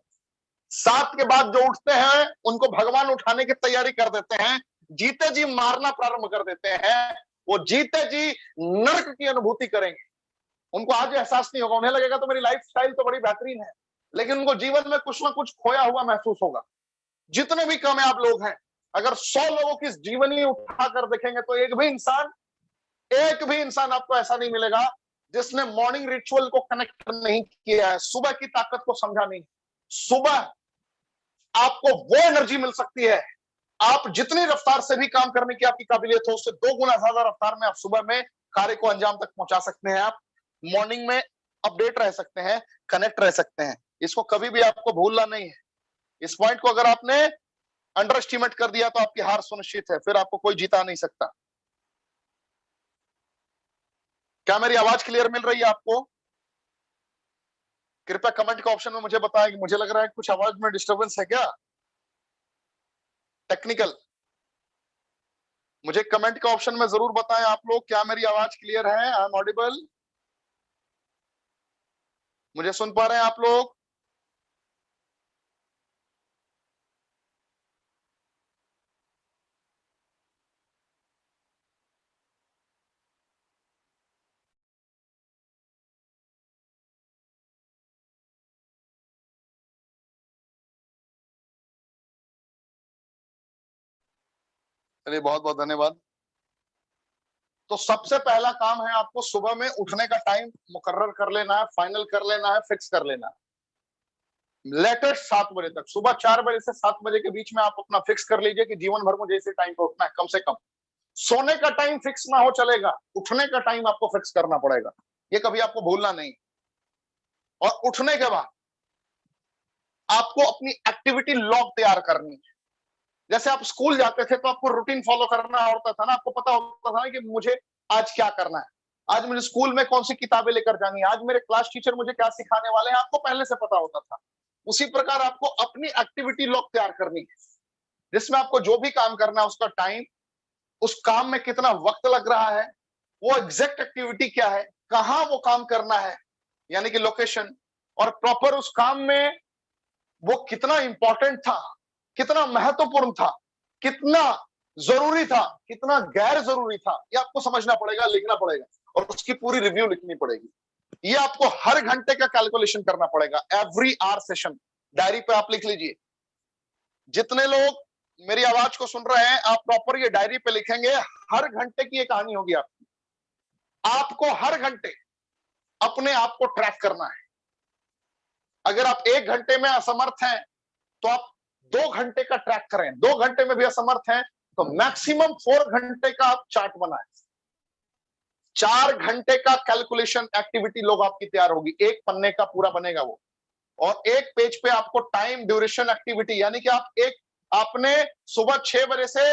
7 के बाद जो उठते हैं उनको भगवान उठाने की तैयारी कर देते हैं, जीते जी मारना प्रारंभ कर देते हैं। वो जीते जी नर्क की अनुभूति करेंगे। उनको आज एहसास नहीं होगा, उन्हें लगेगा तो मेरी लाइफ स्टाइल तो बड़ी बेहतरीन है, लेकिन उनको जीवन में कुछ ना कुछ खोया हुआ महसूस होगा। जितने भी कामयाब लोग हैं, अगर 100 लोगों की जीवनी उठाकर देखेंगे तो एक भी इंसान आपको ऐसा नहीं मिलेगा जिसने मॉर्निंग रिचुअल को कनेक्ट नहीं किया है, सुबह की ताकत को समझा नहीं। सुबह आपको वो एनर्जी मिल सकती है, आप जितनी रफ्तार से भी काम करने की आपकी काबिलियत हो, उससे 2 गुना ज्यादा रफ्तार में आप सुबह में कार्य को अंजाम तक पहुंचा सकते हैं। आप मॉर्निंग में अपडेट रह सकते हैं, कनेक्ट रह सकते हैं। इसको कभी भी आपको भूलना नहीं है। इस पॉइंट को अगर आपने अंडर एस्टिमेट कर दिया तो आपकी हार सुनिश्चित है, फिर आपको कोई जीता नहीं सकता। क्या मेरी आवाज क्लियर मिल रही है आपको? कृपया कमेंट के ऑप्शन में मुझे बताएं कि मुझे लग रहा है कुछ आवाज में डिस्टरबेंस है क्या, टेक्निकल। मुझे कमेंट के ऑप्शन में जरूर बताएं आप लोग, क्या मेरी आवाज क्लियर है? I am audible? मुझे सुन पा रहे हैं आप लोग? चलिए, बहुत बहुत धन्यवाद। तो सबसे पहला काम है आपको सुबह में उठने का टाइम मुकर्रर कर लेना है, फाइनल कर लेना है, फिक्स कर लेना है। लेटेस्ट 7 बजे तक, सुबह 4 बजे से 7 बजे के बीच में आप अपना फिक्स कर लीजिए कि जीवन भर मुझे इसी टाइम पे उठना है कम से कम। सोने का टाइम फिक्स ना हो चलेगा, उठने का टाइम आपको फिक्स करना पड़ेगा, ये कभी आपको भूलना नहीं। और उठने के बाद आपको अपनी एक्टिविटी लॉग तैयार करनी है। जैसे आप स्कूल जाते थे तो आपको रूटीन फॉलो करना होता था ना, आपको पता होता था ना कि मुझे आज क्या करना है, आज मुझे स्कूल में कौन सी किताबें लेकर जानी है, आज मेरे क्लास टीचर मुझे क्या सिखाने वाले हैं, आपको पहले से पता होता था। उसी प्रकार आपको अपनी एक्टिविटी लॉग तैयार करनी है, जिसमें आपको जो भी काम करना है उसका टाइम, उस काम में कितना वक्त लग रहा है, वो एग्जैक्ट एक्टिविटी क्या है, कहां वो काम करना है, यानी कि लोकेशन, और प्रॉपर उस काम में वो कितना इंपॉर्टेंट था, कितना महत्वपूर्ण था, कितना जरूरी था, कितना गैर जरूरी था, ये आपको समझना पड़ेगा, लिखना पड़ेगा, और उसकी पूरी रिव्यू लिखनी पड़ेगी। ये आपको हर घंटे का कैलकुलेशन करना पड़ेगा, एवरी आवर सेशन। डायरी पे आप लिख लीजिए। जितने लोग मेरी आवाज को सुन रहे हैं, आप प्रॉपर ये डायरी पे लिखेंगे। हर घंटे की एक कहानी होगी आपकी। आपको हर घंटे अपने आप को ट्रैक करना है। अगर आप 1 घंटे में असमर्थ हैं तो आप 2 घंटे का ट्रैक करें, 2 घंटे में भी असमर्थ हैं तो मैक्सिमम 4 घंटे का आप चार्ट बनाएं। 4 घंटे का कैलकुलेशन एक्टिविटी लोग आपकी तैयार होगी, एक पन्ने का पूरा बनेगा वो। और एक पेज पे आपको टाइम ड्यूरेशन एक्टिविटी, यानी कि आपने सुबह 6 बजे से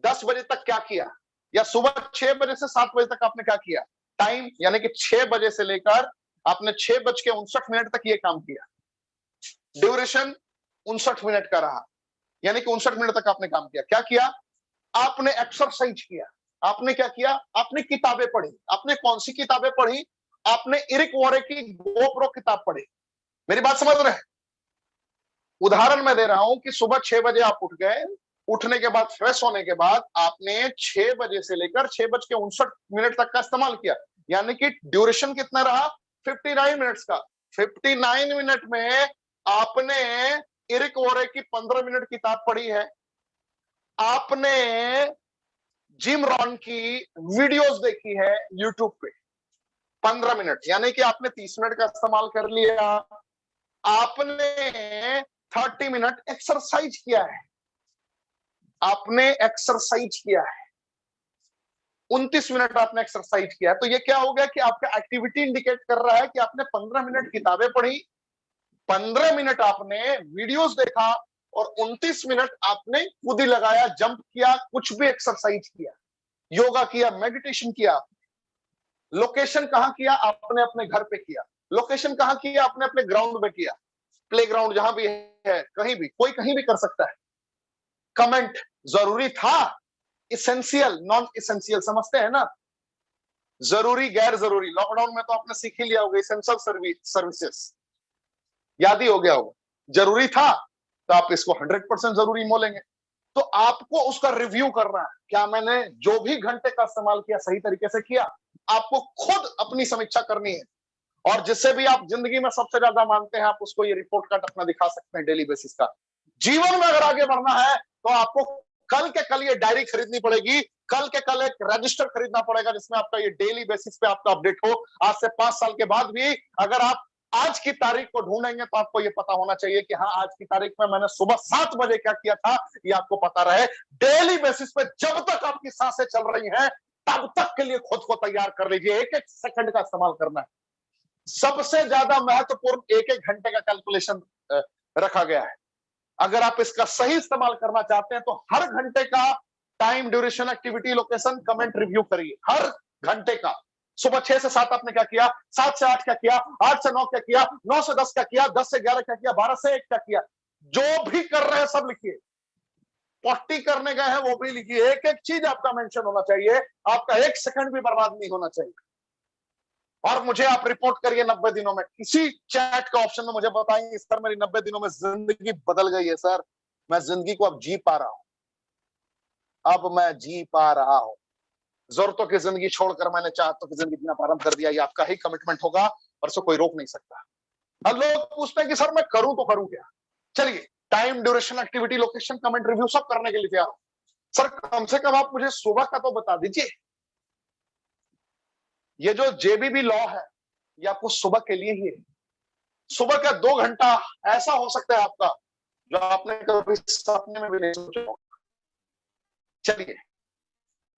10 बजे तक क्या किया, या सुबह 6 बजे से 7 बजे तक आपने क्या किया, टाइम यानी कि 6 बजे से लेकर आपने 6:59 तक ये काम किया। ड्यूरेशन 59 मिनट का रहा, यानी कि 59 मिनट तक आपने काम किया। क्या किया? आपने एक्सरसाइज किया। आपने क्या किया? आपने किताबें पढ़ी। आपने कौन सी किताबें पढ़ी? आपने इरिक वॉरे की गोप्रो किताब पढ़ी। मेरी बात समझ रहे हैं? उदाहरण मैं दे रहा हूं कि सुबह 6 बजे आप उठ गए, उठने के बाद फ्रेश होने के बाद आपने 6 बजे से लेकर 6:59 तक का इस्तेमाल किया, यानी कि ड्यूरेशन कितना रहा? 59 मिनट्स का। 59 मिनट में आपने इरिक वॉरे की 15 मिनट किताब पढ़ी है, आपने जिम रॉन की वीडियोस देखी है यूट्यूब पे 15 मिनट, यानी कि आपने 30 मिनट का इस्तेमाल कर लिया। आपने 30 मिनट एक्सरसाइज किया है, आपने एक्सरसाइज किया है, 29 मिनट आपने एक्सरसाइज किया है। तो ये क्या हो गया कि आपका एक्टिविटी इंडिकेट कर रहा है कि आपने 15 मिनट किताबें पढ़ी, 15 मिनट आपने वीडियोस देखा और 29 मिनट आपने कूदी लगाया, जंप किया, कुछ भी एक्सरसाइज किया, योगा किया, मेडिटेशन किया। लोकेशन कहां किया? आपने अपने घर पे किया। लोकेशन कहां किया? आपने अपने ग्राउंड में किया, प्लेग्राउंड जहां भी है, कहीं भी, कोई कहीं भी कर सकता है। कमेंट जरूरी था, इसेंशियल नॉन इसेंशियल समझते हैं ना, जरूरी गैर जरूरी। लॉकडाउन में तो आपने सीख ही लिया होगा इसेंशियल सर्विसेज, याद ही हो गया होगा। जरूरी था तो आप इसको 100% जरूरी मोलेंगे। तो आपको उसका रिव्यू करना है, क्या मैंने जो भी घंटे का इस्तेमाल किया सही तरीके से किया? आपको खुद अपनी समीक्षा करनी है। और जिससे भी आप जिंदगी में सबसे ज्यादा मानते हैं, आप उसको ये रिपोर्ट कार्ड अपना दिखा सकते हैं डेली बेसिस का। जीवन में अगर आगे बढ़ना है तो आपको कल के कल ये डायरी खरीदनी पड़ेगी, कल के कल एक रजिस्टर खरीदना पड़ेगा जिसमें आपका ये डेली बेसिस पे आपका अपडेट हो। आज से 5 साल के बाद भी अगर आप आज की तारीख को ढूंढेंगे तो आपको ये पता होना चाहिए कि हाँ, आज की तारीख में मैंने सुबह 7 बजे क्या किया था, ये आपको पता रहे। डेली बेसिस पे जब तक आपकी सांसें चल रही हैं तब तक के लिए खुद को तैयार कर लीजिए। एक एक सेकंड का इस्तेमाल करना है। सबसे ज्यादा महत्वपूर्ण एक एक घंटे का कैलकुलेशन रखा गया है। अगर आप इसका सही इस्तेमाल करना चाहते हैं तो हर घंटे का time duration activity location comment review करिए, हर घंटे का। सुबह 6 से 7 आपने क्या किया, 7 से 8 क्या किया, 8 से 9 क्या किया, 9 से 10 क्या किया, 10 से 11 क्या किया, 12 से 1 क्या किया। जो भी कर रहे हैं सब लिखिए, पट्टी करने गए हैं वो भी लिखिए, एक एक चीज आपका मेंशन होना चाहिए, आपका एक सेकंड भी बर्बाद नहीं होना चाहिए। और मुझे आप रिपोर्ट करिए 90 दिनों में, किसी चैट का ऑप्शन में मुझे बताएंगे सर मेरी 90 दिनों में जिंदगी बदल गई है सर, मैं जिंदगी को अब जी पा रहा हूं, अब मैं जी पा रहा हूं, जरूरतों की जिंदगी छोड़कर मैंने चाहतों की जिंदगी जीना प्रारंभ कर दिया। ये आपका ही कमिटमेंट होगा और इसको कोई रोक नहीं सकता। अब लोग पूछते हैं कि सर मैं करूं तो करूं क्या? चलिए, time duration activity location comment review सब करने के लिए तैयार हो। सर कम से कम आप मुझे सुबह का तो बता दीजिए। ये जो जेबीबी लॉ है ये आपको सुबह के लिए ही है। सुबह का 2 घंटा ऐसा हो सकता है आपका जो आपने कभी सपने में भी नहीं सोचा होगा। चलिए,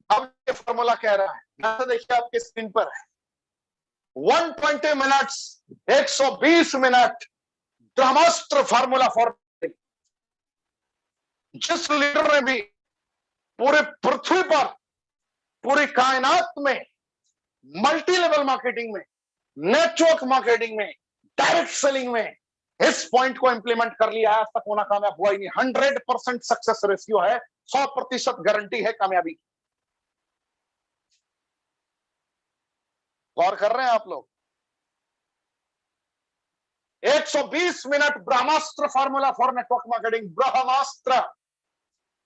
अब ये फॉर्मूला कह रहा है, ध्यान से देखिए आपके स्क्रीन पर है, 120 minutes, 120 minute Brahmastra formula for. जिस लीडर ने भी पूरे पृथ्वी पर, पूरी कायनात में, मल्टी लेवल मार्केटिंग में, नेटवर्क मार्केटिंग में, डायरेक्ट सेलिंग में इस पॉइंट को इंप्लीमेंट कर लिया है, आज तक होना कामयाब हुआ ही नहीं। 100% सक्सेस रेशियो है, 100% गारंटी है कामयाबी। गौर कर रहे हैं आप लोग? 120 minute Brahmastra formula for network marketing, Brahmastra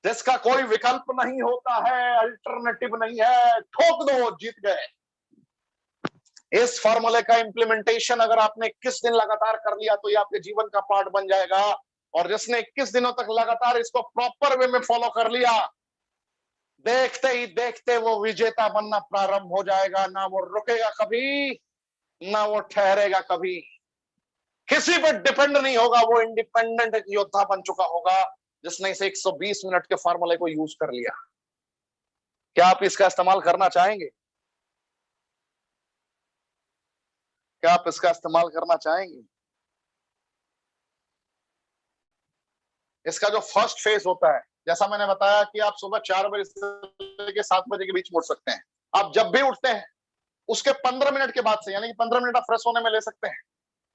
जिसका कोई विकल्प नहीं होता है, अल्टरनेटिव नहीं है, ठोक दो जीत गए। इस फॉर्मूले का इंप्लीमेंटेशन अगर आपने 21 दिन लगातार कर लिया तो ये आपके जीवन का पार्ट बन जाएगा। और जिसने 21 दिनों तक लगातार इसको प्रॉपर वे में फॉलो कर लिया, देखते ही देखते वो विजेता बनना प्रारंभ हो जाएगा। ना वो रुकेगा कभी, ना वो ठहरेगा कभी। किसी पर डिपेंड नहीं होगा, वो इंडिपेंडेंट एक योद्धा बन चुका होगा जिसने इसे 120 मिनट के फार्मूले को यूज कर लिया। क्या आप इसका इस्तेमाल करना चाहेंगे? क्या आप इसका इस्तेमाल करना चाहेंगे? इसका जो फर्स्ट फेज होता है, जैसा मैंने बताया कि आप सुबह 4 बजे से लेकर 7 बजे के बीच उठ सकते हैं। आप जब भी उठते हैं उसके 15 मिनट के बाद से, यानी कि 15 मिनट आप फ्रेश होने में ले सकते हैं,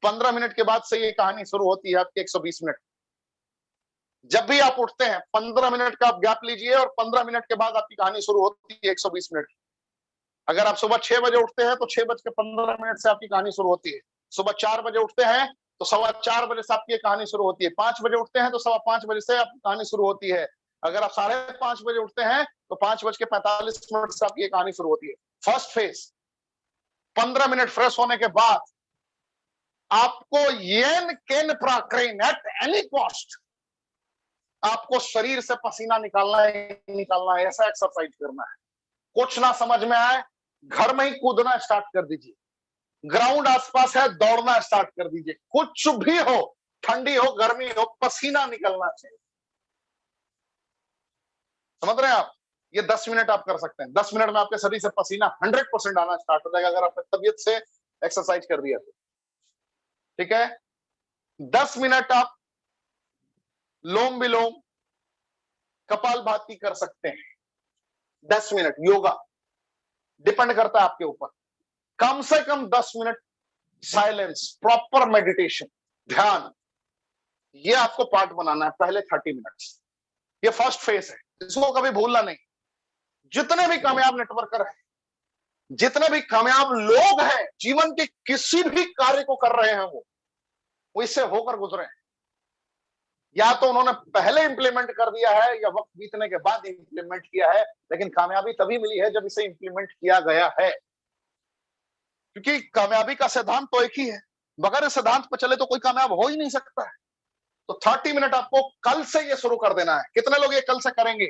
15 मिनट के बाद से ये कहानी शुरू होती है आपकी 120 मिनट। जब भी आप उठते हैं 15 मिनट का आप गैप लीजिए और 15 मिनट के बाद आपकी कहानी शुरू होती है 120 मिनट की। अगर आप सुबह 6 बजे उठते हैं तो 6:15 से आपकी कहानी शुरू होती है। सुबह 4 बजे उठते हैं तो 4:15 बजे से आपकी कहानी शुरू होती है। 5 बजे उठते हैं तो 5:15 बजे से आपकी कहानी शुरू होती है। अगर आप 5:30 बजे उठते हैं तो 5:45 से आपकी कहानी शुरू होती है। फर्स्ट फेज 15 मिनट फ्रेश होने के बाद आपको येन केन प्राक्रेन एट एनी कॉस्ट आपको शरीर से पसीना निकालना है, ऐसा एक्सरसाइज करना है। कुछ ना समझ में आए, घर में ही कूदना स्टार्ट कर दीजिए। ग्राउंड आसपास है, दौड़ना स्टार्ट कर दीजिए। कुछ भी हो, ठंडी हो गर्मी हो, पसीना निकलना चाहिए। समझ रहे हैं आप? ये 10 मिनट आप कर सकते हैं। 10 मिनट में आपके शरीर से पसीना 100% आना स्टार्ट हो जाएगा अगर आपने तबीयत से एक्सरसाइज कर दिया तो। ठीक है, 10 मिनट आप लोम विलोम कपालभाति कर सकते हैं। 10 मिनट योगा, डिपेंड करता है आपके ऊपर। कम से कम 10 मिनट साइलेंस, प्रॉपर मेडिटेशन, ध्यान, ये आपको पार्ट बनाना है पहले 30 मिनट्स। ये फर्स्ट फेज है, इसको कभी भूलना नहीं। जितने भी कामयाब नेटवर्कर हैं, जितने भी कामयाब लोग हैं, जीवन के किसी भी कार्य को कर रहे हैं, वो इससे होकर गुजरे हैं। या तो उन्होंने पहले इंप्लीमेंट कर दिया है या वक्त बीतने के बाद इंप्लीमेंट किया है, लेकिन कामयाबी तभी मिली है जब इसे इंप्लीमेंट किया गया है। क्योंकि कामयाबी का सिद्धांत तो एक ही है, बगैर इस सिद्धांत पर चले तो कोई कामयाब हो ही नहीं सकता है। तो 30 मिनट आपको कल से ये शुरू कर देना है। कितने लोग ये कल से करेंगे?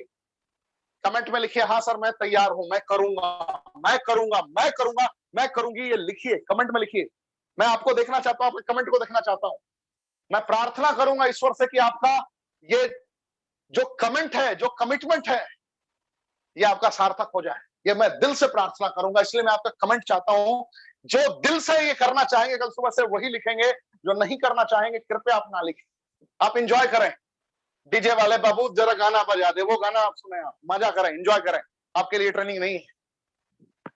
कमेंट में लिखिए, हाँ सर मैं तैयार हूं, मैं करूंगा, मैं करूंगा, मैं करूंगा, मैं करूंगी। ये लिखिए, कमेंट में लिखिए। मैं आपको देखना चाहता हूं, आपके कमेंट को देखना चाहता हूं। मैं प्रार्थना करूंगा ईश्वर से कि आपका ये जो कमेंट है, जो कमिटमेंट है, ये आपका सार्थक हो जाए। ये मैं दिल से प्रार्थना करूंगा, इसलिए मैं आपका कमेंट चाहता हूं। जो दिल से ये करना चाहेंगे कल सुबह से वही लिखेंगे, जो नहीं करना चाहेंगे कृपया आप ना लिखें। आप इंजॉय करें। डीजे वाले बाबू जरा गाना बजा दे, वो गाना आप सुने, आप मजा करें, एंजॉय करें। आपके लिए ट्रेनिंग नहीं है,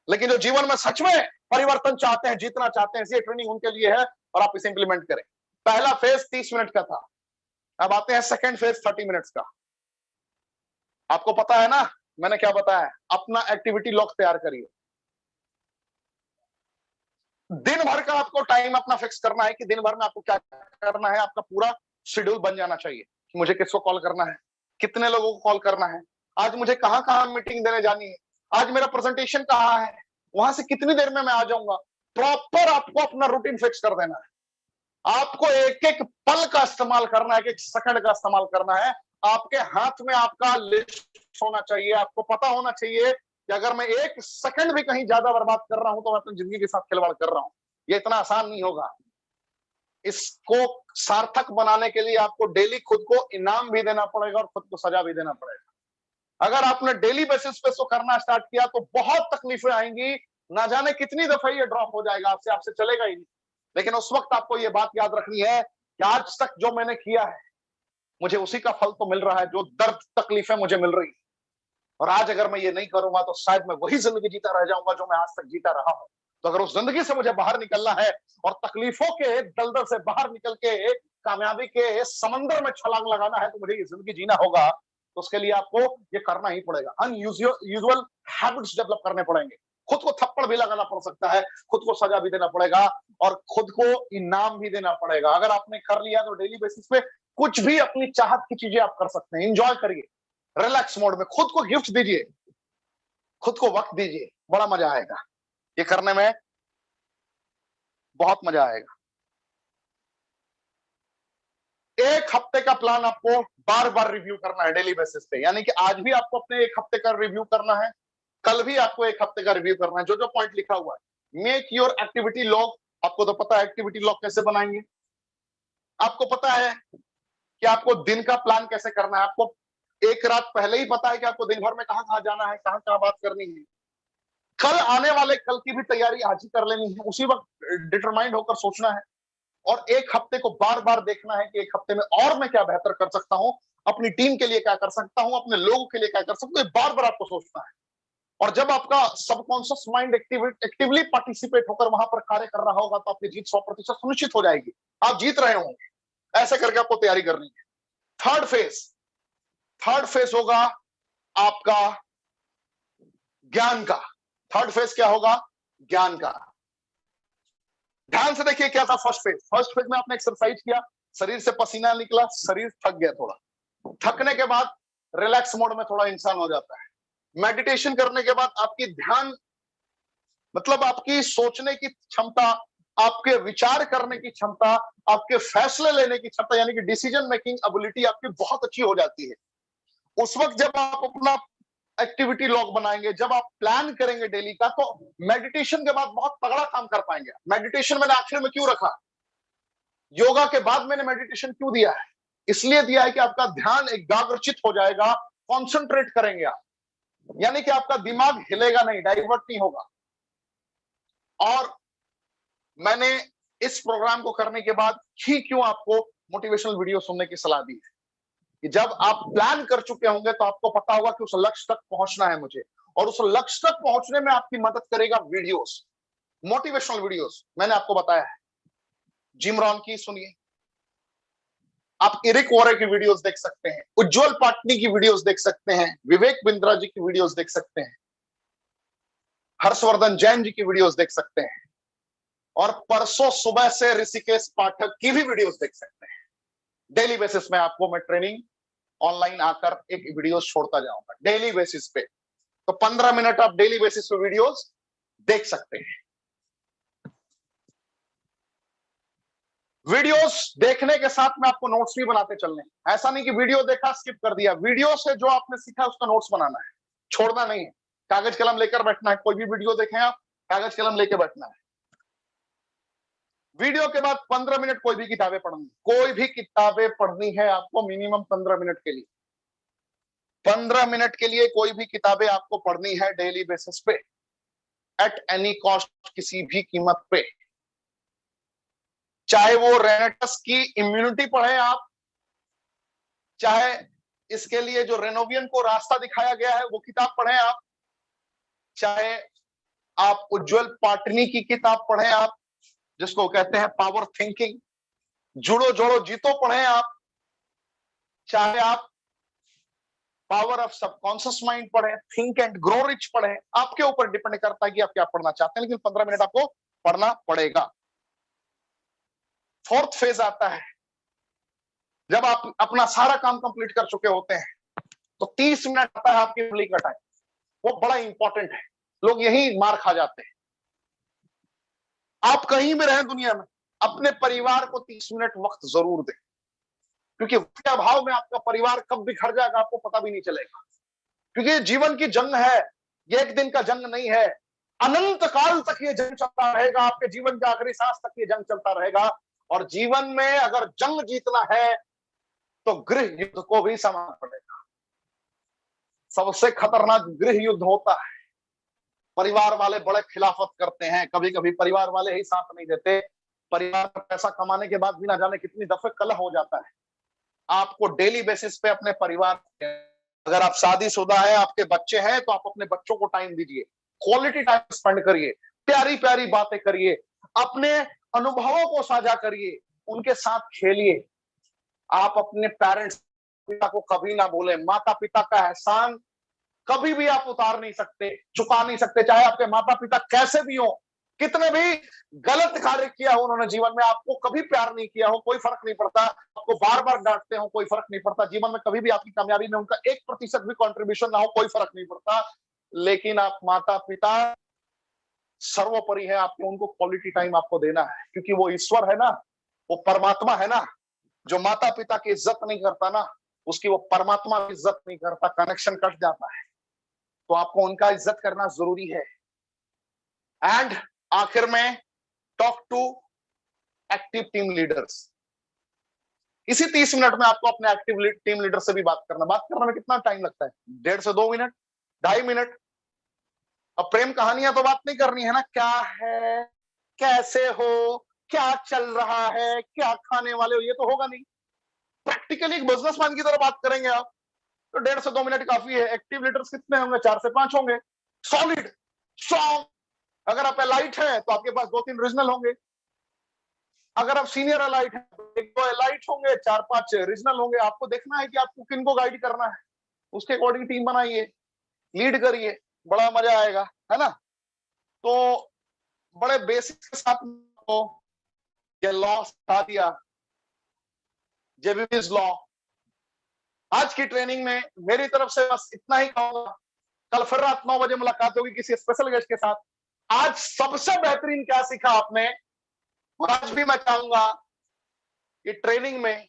लेकिन जो जीवन में सच में परिवर्तन चाहते हैं, जीतना चाहते हैं, ये ट्रेनिंग उनके लिए है और आप इसे इंप्लीमेंट करें। पहला फेज 30 मिनट का था, अब आते हैं सेकंड फेज 30 मिनट्स का। आपको पता है ना मैंने क्या बताया? अपना एक्टिविटी लॉग तैयार करिए। दिन भर का आपको टाइम अपना फिक्स करना है कि दिन भर में आपको क्या करना है। आपका पूरा शेड्यूल बन जाना चाहिए कि मुझे किसको कॉल करना है, कितने लोगों को कॉल करना है, आज मुझे कहां कहां मीटिंग देने जानी है, आज मेरा प्रेजेंटेशन कहां है, वहां से कितनी देर में मैं आ जाऊंगा। प्रॉपर आपको अपना रूटीन फिक्स कर देना है। आपको एक एक पल का इस्तेमाल करना है, एक एक सेकंड का इस्तेमाल करना है। आपके हाथ में आपका लिस्ट होना चाहिए। आपको पता होना चाहिए कि अगर मैं एक सेकंड भी कहीं ज्यादा बर्बाद कर रहा हूं तो मैं अपनी जिंदगी के साथ खिलवाड़ कर रहा हूं। ये इतना आसान नहीं होगा। इसको सार्थक बनाने के लिए आपको डेली खुद को इनाम भी देना पड़ेगा और खुद को सजा भी देना पड़ेगा। अगर आपने डेली बेसिस पे इसको करना स्टार्ट किया तो बहुत तकलीफें आएंगी, ना जाने कितनी दफा ये ड्रॉप हो जाएगा आपसे, आपसे चलेगा ही नहीं। लेकिन उस वक्त आपको ये बात याद रखनी है कि आज तक जो मैंने किया है मुझे उसी का फल तो मिल रहा है, जो दर्द तकलीफें मुझे मिल रही है। और आज अगर मैं ये नहीं करूंगा तो शायद मैं वही जिंदगी जीता रह जाऊंगा जो मैं आज तक जीता रहा हूं। तो अगर उस जिंदगी से मुझे बाहर निकलना है और तकलीफों के दलदल से बाहर निकल के कामयाबी के समंदर में छलांग लगाना है तो मुझे ये जिंदगी जीना होगा। तो उसके लिए आपको ये करना ही पड़ेगा। अनयूजुअल हैबिट्स डेवलप करने पड़ेंगे। खुद को थप्पड़ भी लगाना पड़ सकता है, खुद को सजा भी देना पड़ेगा और खुद को इनाम भी देना पड़ेगा। अगर आपने कर लिया तो डेली बेसिस पे कुछ भी अपनी चाहत की चीजें आप कर सकते हैं। एंजॉय करिए, रिलैक्स मोड में खुद को गिफ्ट दीजिए, खुद को वक्त दीजिए, बड़ा मजा आएगा। ये करने में बहुत मजा आएगा। एक हफ्ते का प्लान आपको बार बार रिव्यू करना है डेली बेसिस पे। यानी कि आज भी आपको अपने एक हफ्ते का रिव्यू करना है, कल भी आपको एक हफ्ते का रिव्यू करना है। जो जो पॉइंट लिखा हुआ है, मेक योर एक्टिविटी लॉग। आपको तो पता है एक्टिविटी लॉग कैसे बनाएंगे। आपको पता है कि आपको दिन का प्लान कैसे करना है, आपको एक रात पहले ही पता है कि आपको दिन भर में कहां कहां जाना है, कहां कहां बात करनी है। कल आने वाले कल की भी तैयारी आज ही कर लेनी है, उसी वक्त डिटरमाइंड होकर सोचना है और एक हफ्ते को बार बार देखना है कि एक हफ्ते में और मैं क्या बेहतर कर सकता हूं, अपनी टीम के लिए क्या कर सकता हूं, अपने लोगों के लिए क्या कर सकता हूं, बार बार आपको सोचना है। और जब आपका सबकॉन्शियस माइंड एक्टिवली पार्टिसिपेट होकर वहां पर कार्य कर रहा होगा तो आपकी जीत 100% सुनिश्चित हो जाएगी, आप जीत रहे होंगे। ऐसे करके आपको तैयारी करनी है। थर्ड फेज होगा आपका ज्ञान का। थर्ड फेज क्या होगा? ज्ञान का। ध्यान से देखिए क्या था फर्स्ट फेज में आपने एक्सरसाइज किया, शरीर से पसीना निकला, शरीर थक गया, थोड़ा थकने के बाद रिलैक्स मोड में थोड़ा इंसान हो जाता है। मेडिटेशन करने के बाद आपकी ध्यान मतलब आपकी सोचने की क्षमता, आपके विचार करने की क्षमता, आपके फैसले लेने की क्षमता यानी कि डिसीजन मेकिंग एबिलिटी आपकी बहुत अच्छी हो जाती है। उस वक्त जब आप अपना एक्टिविटी लॉग बनाएंगे, जब आप प्लान करेंगे डेली का, तो मेडिटेशन के बाद बहुत तगड़ा काम कर पाएंगे। मेडिटेशन मैंने आखिर में क्यों रखा, योगा के बाद मैंने मेडिटेशन क्यों दिया है? इसलिए दिया है कि आपका ध्यान एकाग्रचित हो जाएगा, कॉन्सेंट्रेट करेंगे आप, यानी कि आपका दिमाग हिलेगा नहीं, डाइवर्ट नहीं होगा। और मैंने इस प्रोग्राम को करने के बाद ही क्यों आपको मोटिवेशनल वीडियो सुनने की सलाह दी है कि जब आप प्लान कर चुके होंगे तो आपको पता होगा कि उस लक्ष्य तक पहुंचना है मुझे, और उस लक्ष्य तक पहुंचने में आपकी मदद करेगा वीडियोस, मोटिवेशनल वीडियोस। मैंने आपको बताया है, जिम रॉन की सुनिए, आप एरिक वॉरे की वीडियोस देख सकते हैं, उज्जवल पाटनी की वीडियोस देख सकते हैं, विवेक बिंद्रा जी की वीडियोस देख सकते हैं, हर्षवर्धन जैन जी की वीडियोस देख सकते हैं, और परसों सुबह से ऋषिकेश पाठक की भी वीडियोस देख सकते हैं। डेली बेसिस में आपको मैं ट्रेनिंग ऑनलाइन आकर एक वीडियो छोड़ता जाऊंगा डेली बेसिस पे, तो 15 मिनट आप डेली बेसिस पे वीडियोस देख सकते हैं। वीडियोस देखने के साथ में आपको नोट्स भी बनाते चलने, ऐसा नहीं कि वीडियो देखा स्किप कर दिया, वीडियो से जो आपने सीखा उसका नोट्स बनाना है, छोड़ना नहीं है। कागज कलम लेकर बैठना है, कोई भी वीडियो देखें आप, कागज कलम लेकर बैठना है। वीडियो के बाद 15 मिनट कोई भी किताबें पढ़नी, कोई भी किताबें पढ़नी है आपको मिनिमम 15 मिनट के लिए। 15 मिनट के लिए कोई भी किताबें आपको पढ़नी है डेली बेसिस पे, एट एनी कॉस्ट, किसी भी कीमत पे। चाहे वो रेनेटस की इम्यूनिटी पढ़े आप, चाहे इसके लिए जो रेनोवियन को रास्ता दिखाया गया है वो किताब पढ़े आप, चाहे आप उज्जवल पाटनी की किताब पढ़े आप जिसको कहते हैं पावर थिंकिंग, जुड़ो जोड़ो जीतो पढ़े आप, चाहे आप पावर ऑफ सबकॉन्शियस माइंड पढ़े, थिंक एंड ग्रो रिच पढ़े, आपके ऊपर डिपेंड करता है कि आप क्या पढ़ना चाहते हैं, लेकिन 15 मिनट आपको पढ़ना पड़ेगा। फोर्थ फेज आता है जब आप अपना सारा काम कंप्लीट कर चुके होते हैं, तो 30 मिनट आता है आपकी फैमिली का टाइम, वो बड़ा इंपॉर्टेंट है, लोग यही मार खा जाते हैं। आप कहीं भी रहें दुनिया में, अपने परिवार को 30 मिनट वक्त जरूर दें, क्योंकि उसके अभाव में आपका परिवार कब बिखर जाएगा आपको पता भी नहीं चलेगा। क्योंकि ये जीवन की जंग है, ये एक दिन का जंग नहीं है, अनंत काल तक ये जंग चलता रहेगा, आपके जीवन के आखिरी सांस तक ये जंग चलता रहेगा। और जीवन में अगर जंग जीतना है तो गृह युद्ध को भी समाना पड़ेगा। सबसे खतरनाक गृह युद्ध होता है, परिवार वाले बड़े खिलाफत करते हैं, कभी कभी परिवार वाले ही साथ नहीं देते, परिवार में पैसा कमाने के बाद भी ना जाने कितनी दफे कलह हो जाता है। आपको डेली बेसिस पे अपने परिवार, अगर आप शादीशुदा है, आपके बच्चे हैं, तो आप अपने बच्चों को टाइम दीजिए, क्वालिटी टाइम स्पेंड करिए, प्यारी प्यारी बातें करिए, अपने अनुभवों को साझा करिए, उनके साथ खेलिए। आप अपने पेरेंट्स पिता को कभी ना भूलें, माता पिता का एहसान कभी भी आप उतार नहीं सकते, चुका नहीं सकते, चाहे आपके माता पिता कैसे भी हो, कितने भी गलत कार्य किया हो उन्होंने जीवन में, आपको कभी प्यार नहीं किया हो कोई फर्क नहीं पड़ता, आपको बार बार डांटते हो कोई फर्क नहीं पड़ता, जीवन में कभी भी आपकी कामयाबी में उनका 1% भी कंट्रीब्यूशन ना हो कोई फर्क नहीं पड़ता, लेकिन आप माता पिता सर्वोपरि है, आपको उनको क्वालिटी टाइम आपको देना है, क्योंकि वो ईश्वर है ना, वो परमात्मा है ना, जो माता पिता की इज्जत नहीं करता ना, उसकी वो परमात्मा की इज्जत नहीं करता, कनेक्शन कट जाता है। तो आपको उनका इज्जत करना जरूरी है। एंड आखिर में talk to active team leaders. इसी 30 मिनट में आपको अपने एक्टिव टीम लीडर से भी बात करने में कितना टाइम लगता है? 1.5 से 2 मिनट, 2.5 मिनट। अब प्रेम कहानियां तो बात नहीं करनी है ना, क्या है, कैसे हो, क्या चल रहा है, क्या खाने वाले हो, ये तो होगा नहीं। प्रैक्टिकली एक बिजनेसमैन की तरह बात करेंगे आप, तो 1.5 से 2 मिनट काफी है। एक्टिव लीडर्स कितने होंगे? 4 से 5 होंगे, सॉलिड स्ट्रॉन्ग। अगर आप एलाइट हैं तो आपके पास 2-3 रीजनल होंगे। अगर आप सीनियर एलाइट हैं तो 1-2 एलाइट होंगे, 4-5 रीजनल होंगे। आपको देखना है कि आपको किनको गाइड करना है, उसके अकॉर्डिंग टीम बनाइए, लीड करिए, बड़ा मजा आएगा, है ना। तो बड़े बेसिक्स के साथ तो ये लॉ सिखा दिया, जेबीज लॉ। आज की ट्रेनिंग में मेरी तरफ से बस इतना ही कहूंगा। कल फिर रात 9 बजे मुलाकात होगी किसी स्पेशल गेस्ट के साथ। आज सबसे बेहतरीन क्या सीखा आपने, और आज भी मैं चाहूंगा कि ट्रेनिंग में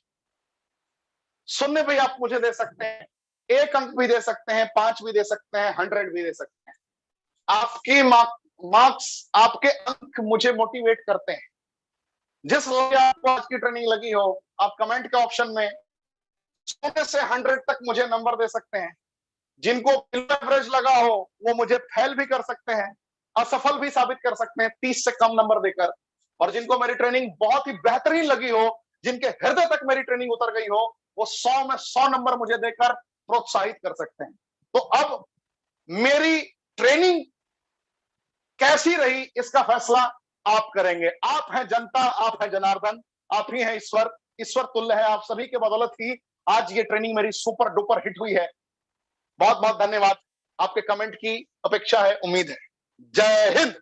शून्य भी आप मुझे दे सकते हैं, 1 अंक भी दे सकते हैं, 5 भी दे सकते हैं, 100 भी दे सकते हैं। आपकी मार्क्स, आपके अंक मुझे मोटिवेट करते हैं। जिस लेवल आपको आज की ट्रेनिंग लगी हो, आप कमेंट के ऑप्शन में 0 से 100 तक मुझे नंबर दे सकते हैं। जिनको एवरेज लगा हो वो मुझे फेल भी कर सकते हैं, असफल भी साबित कर सकते हैं 30 से कम नंबर देकर। और जिनको मेरी ट्रेनिंग बहुत ही बेहतरीन लगी हो, जिनके हृदय तक मेरी ट्रेनिंग उतर गई हो, वो 100 में 100 नंबर मुझे देकर प्रोत्साहित कर सकते हैं। तो अब मेरी ट्रेनिंग कैसी रही इसका फैसला आप करेंगे। आप हैं जनता, आप हैं जनार्दन, आप ही हैं ईश्वर। ईश्वर तुल्य है आप सभी के बदौलत ही आज ये ट्रेनिंग मेरी सुपर डुपर हिट हुई है। बहुत बहुत धन्यवाद। आपके कमेंट की अपेक्षा है, उम्मीद है। जय हिंद।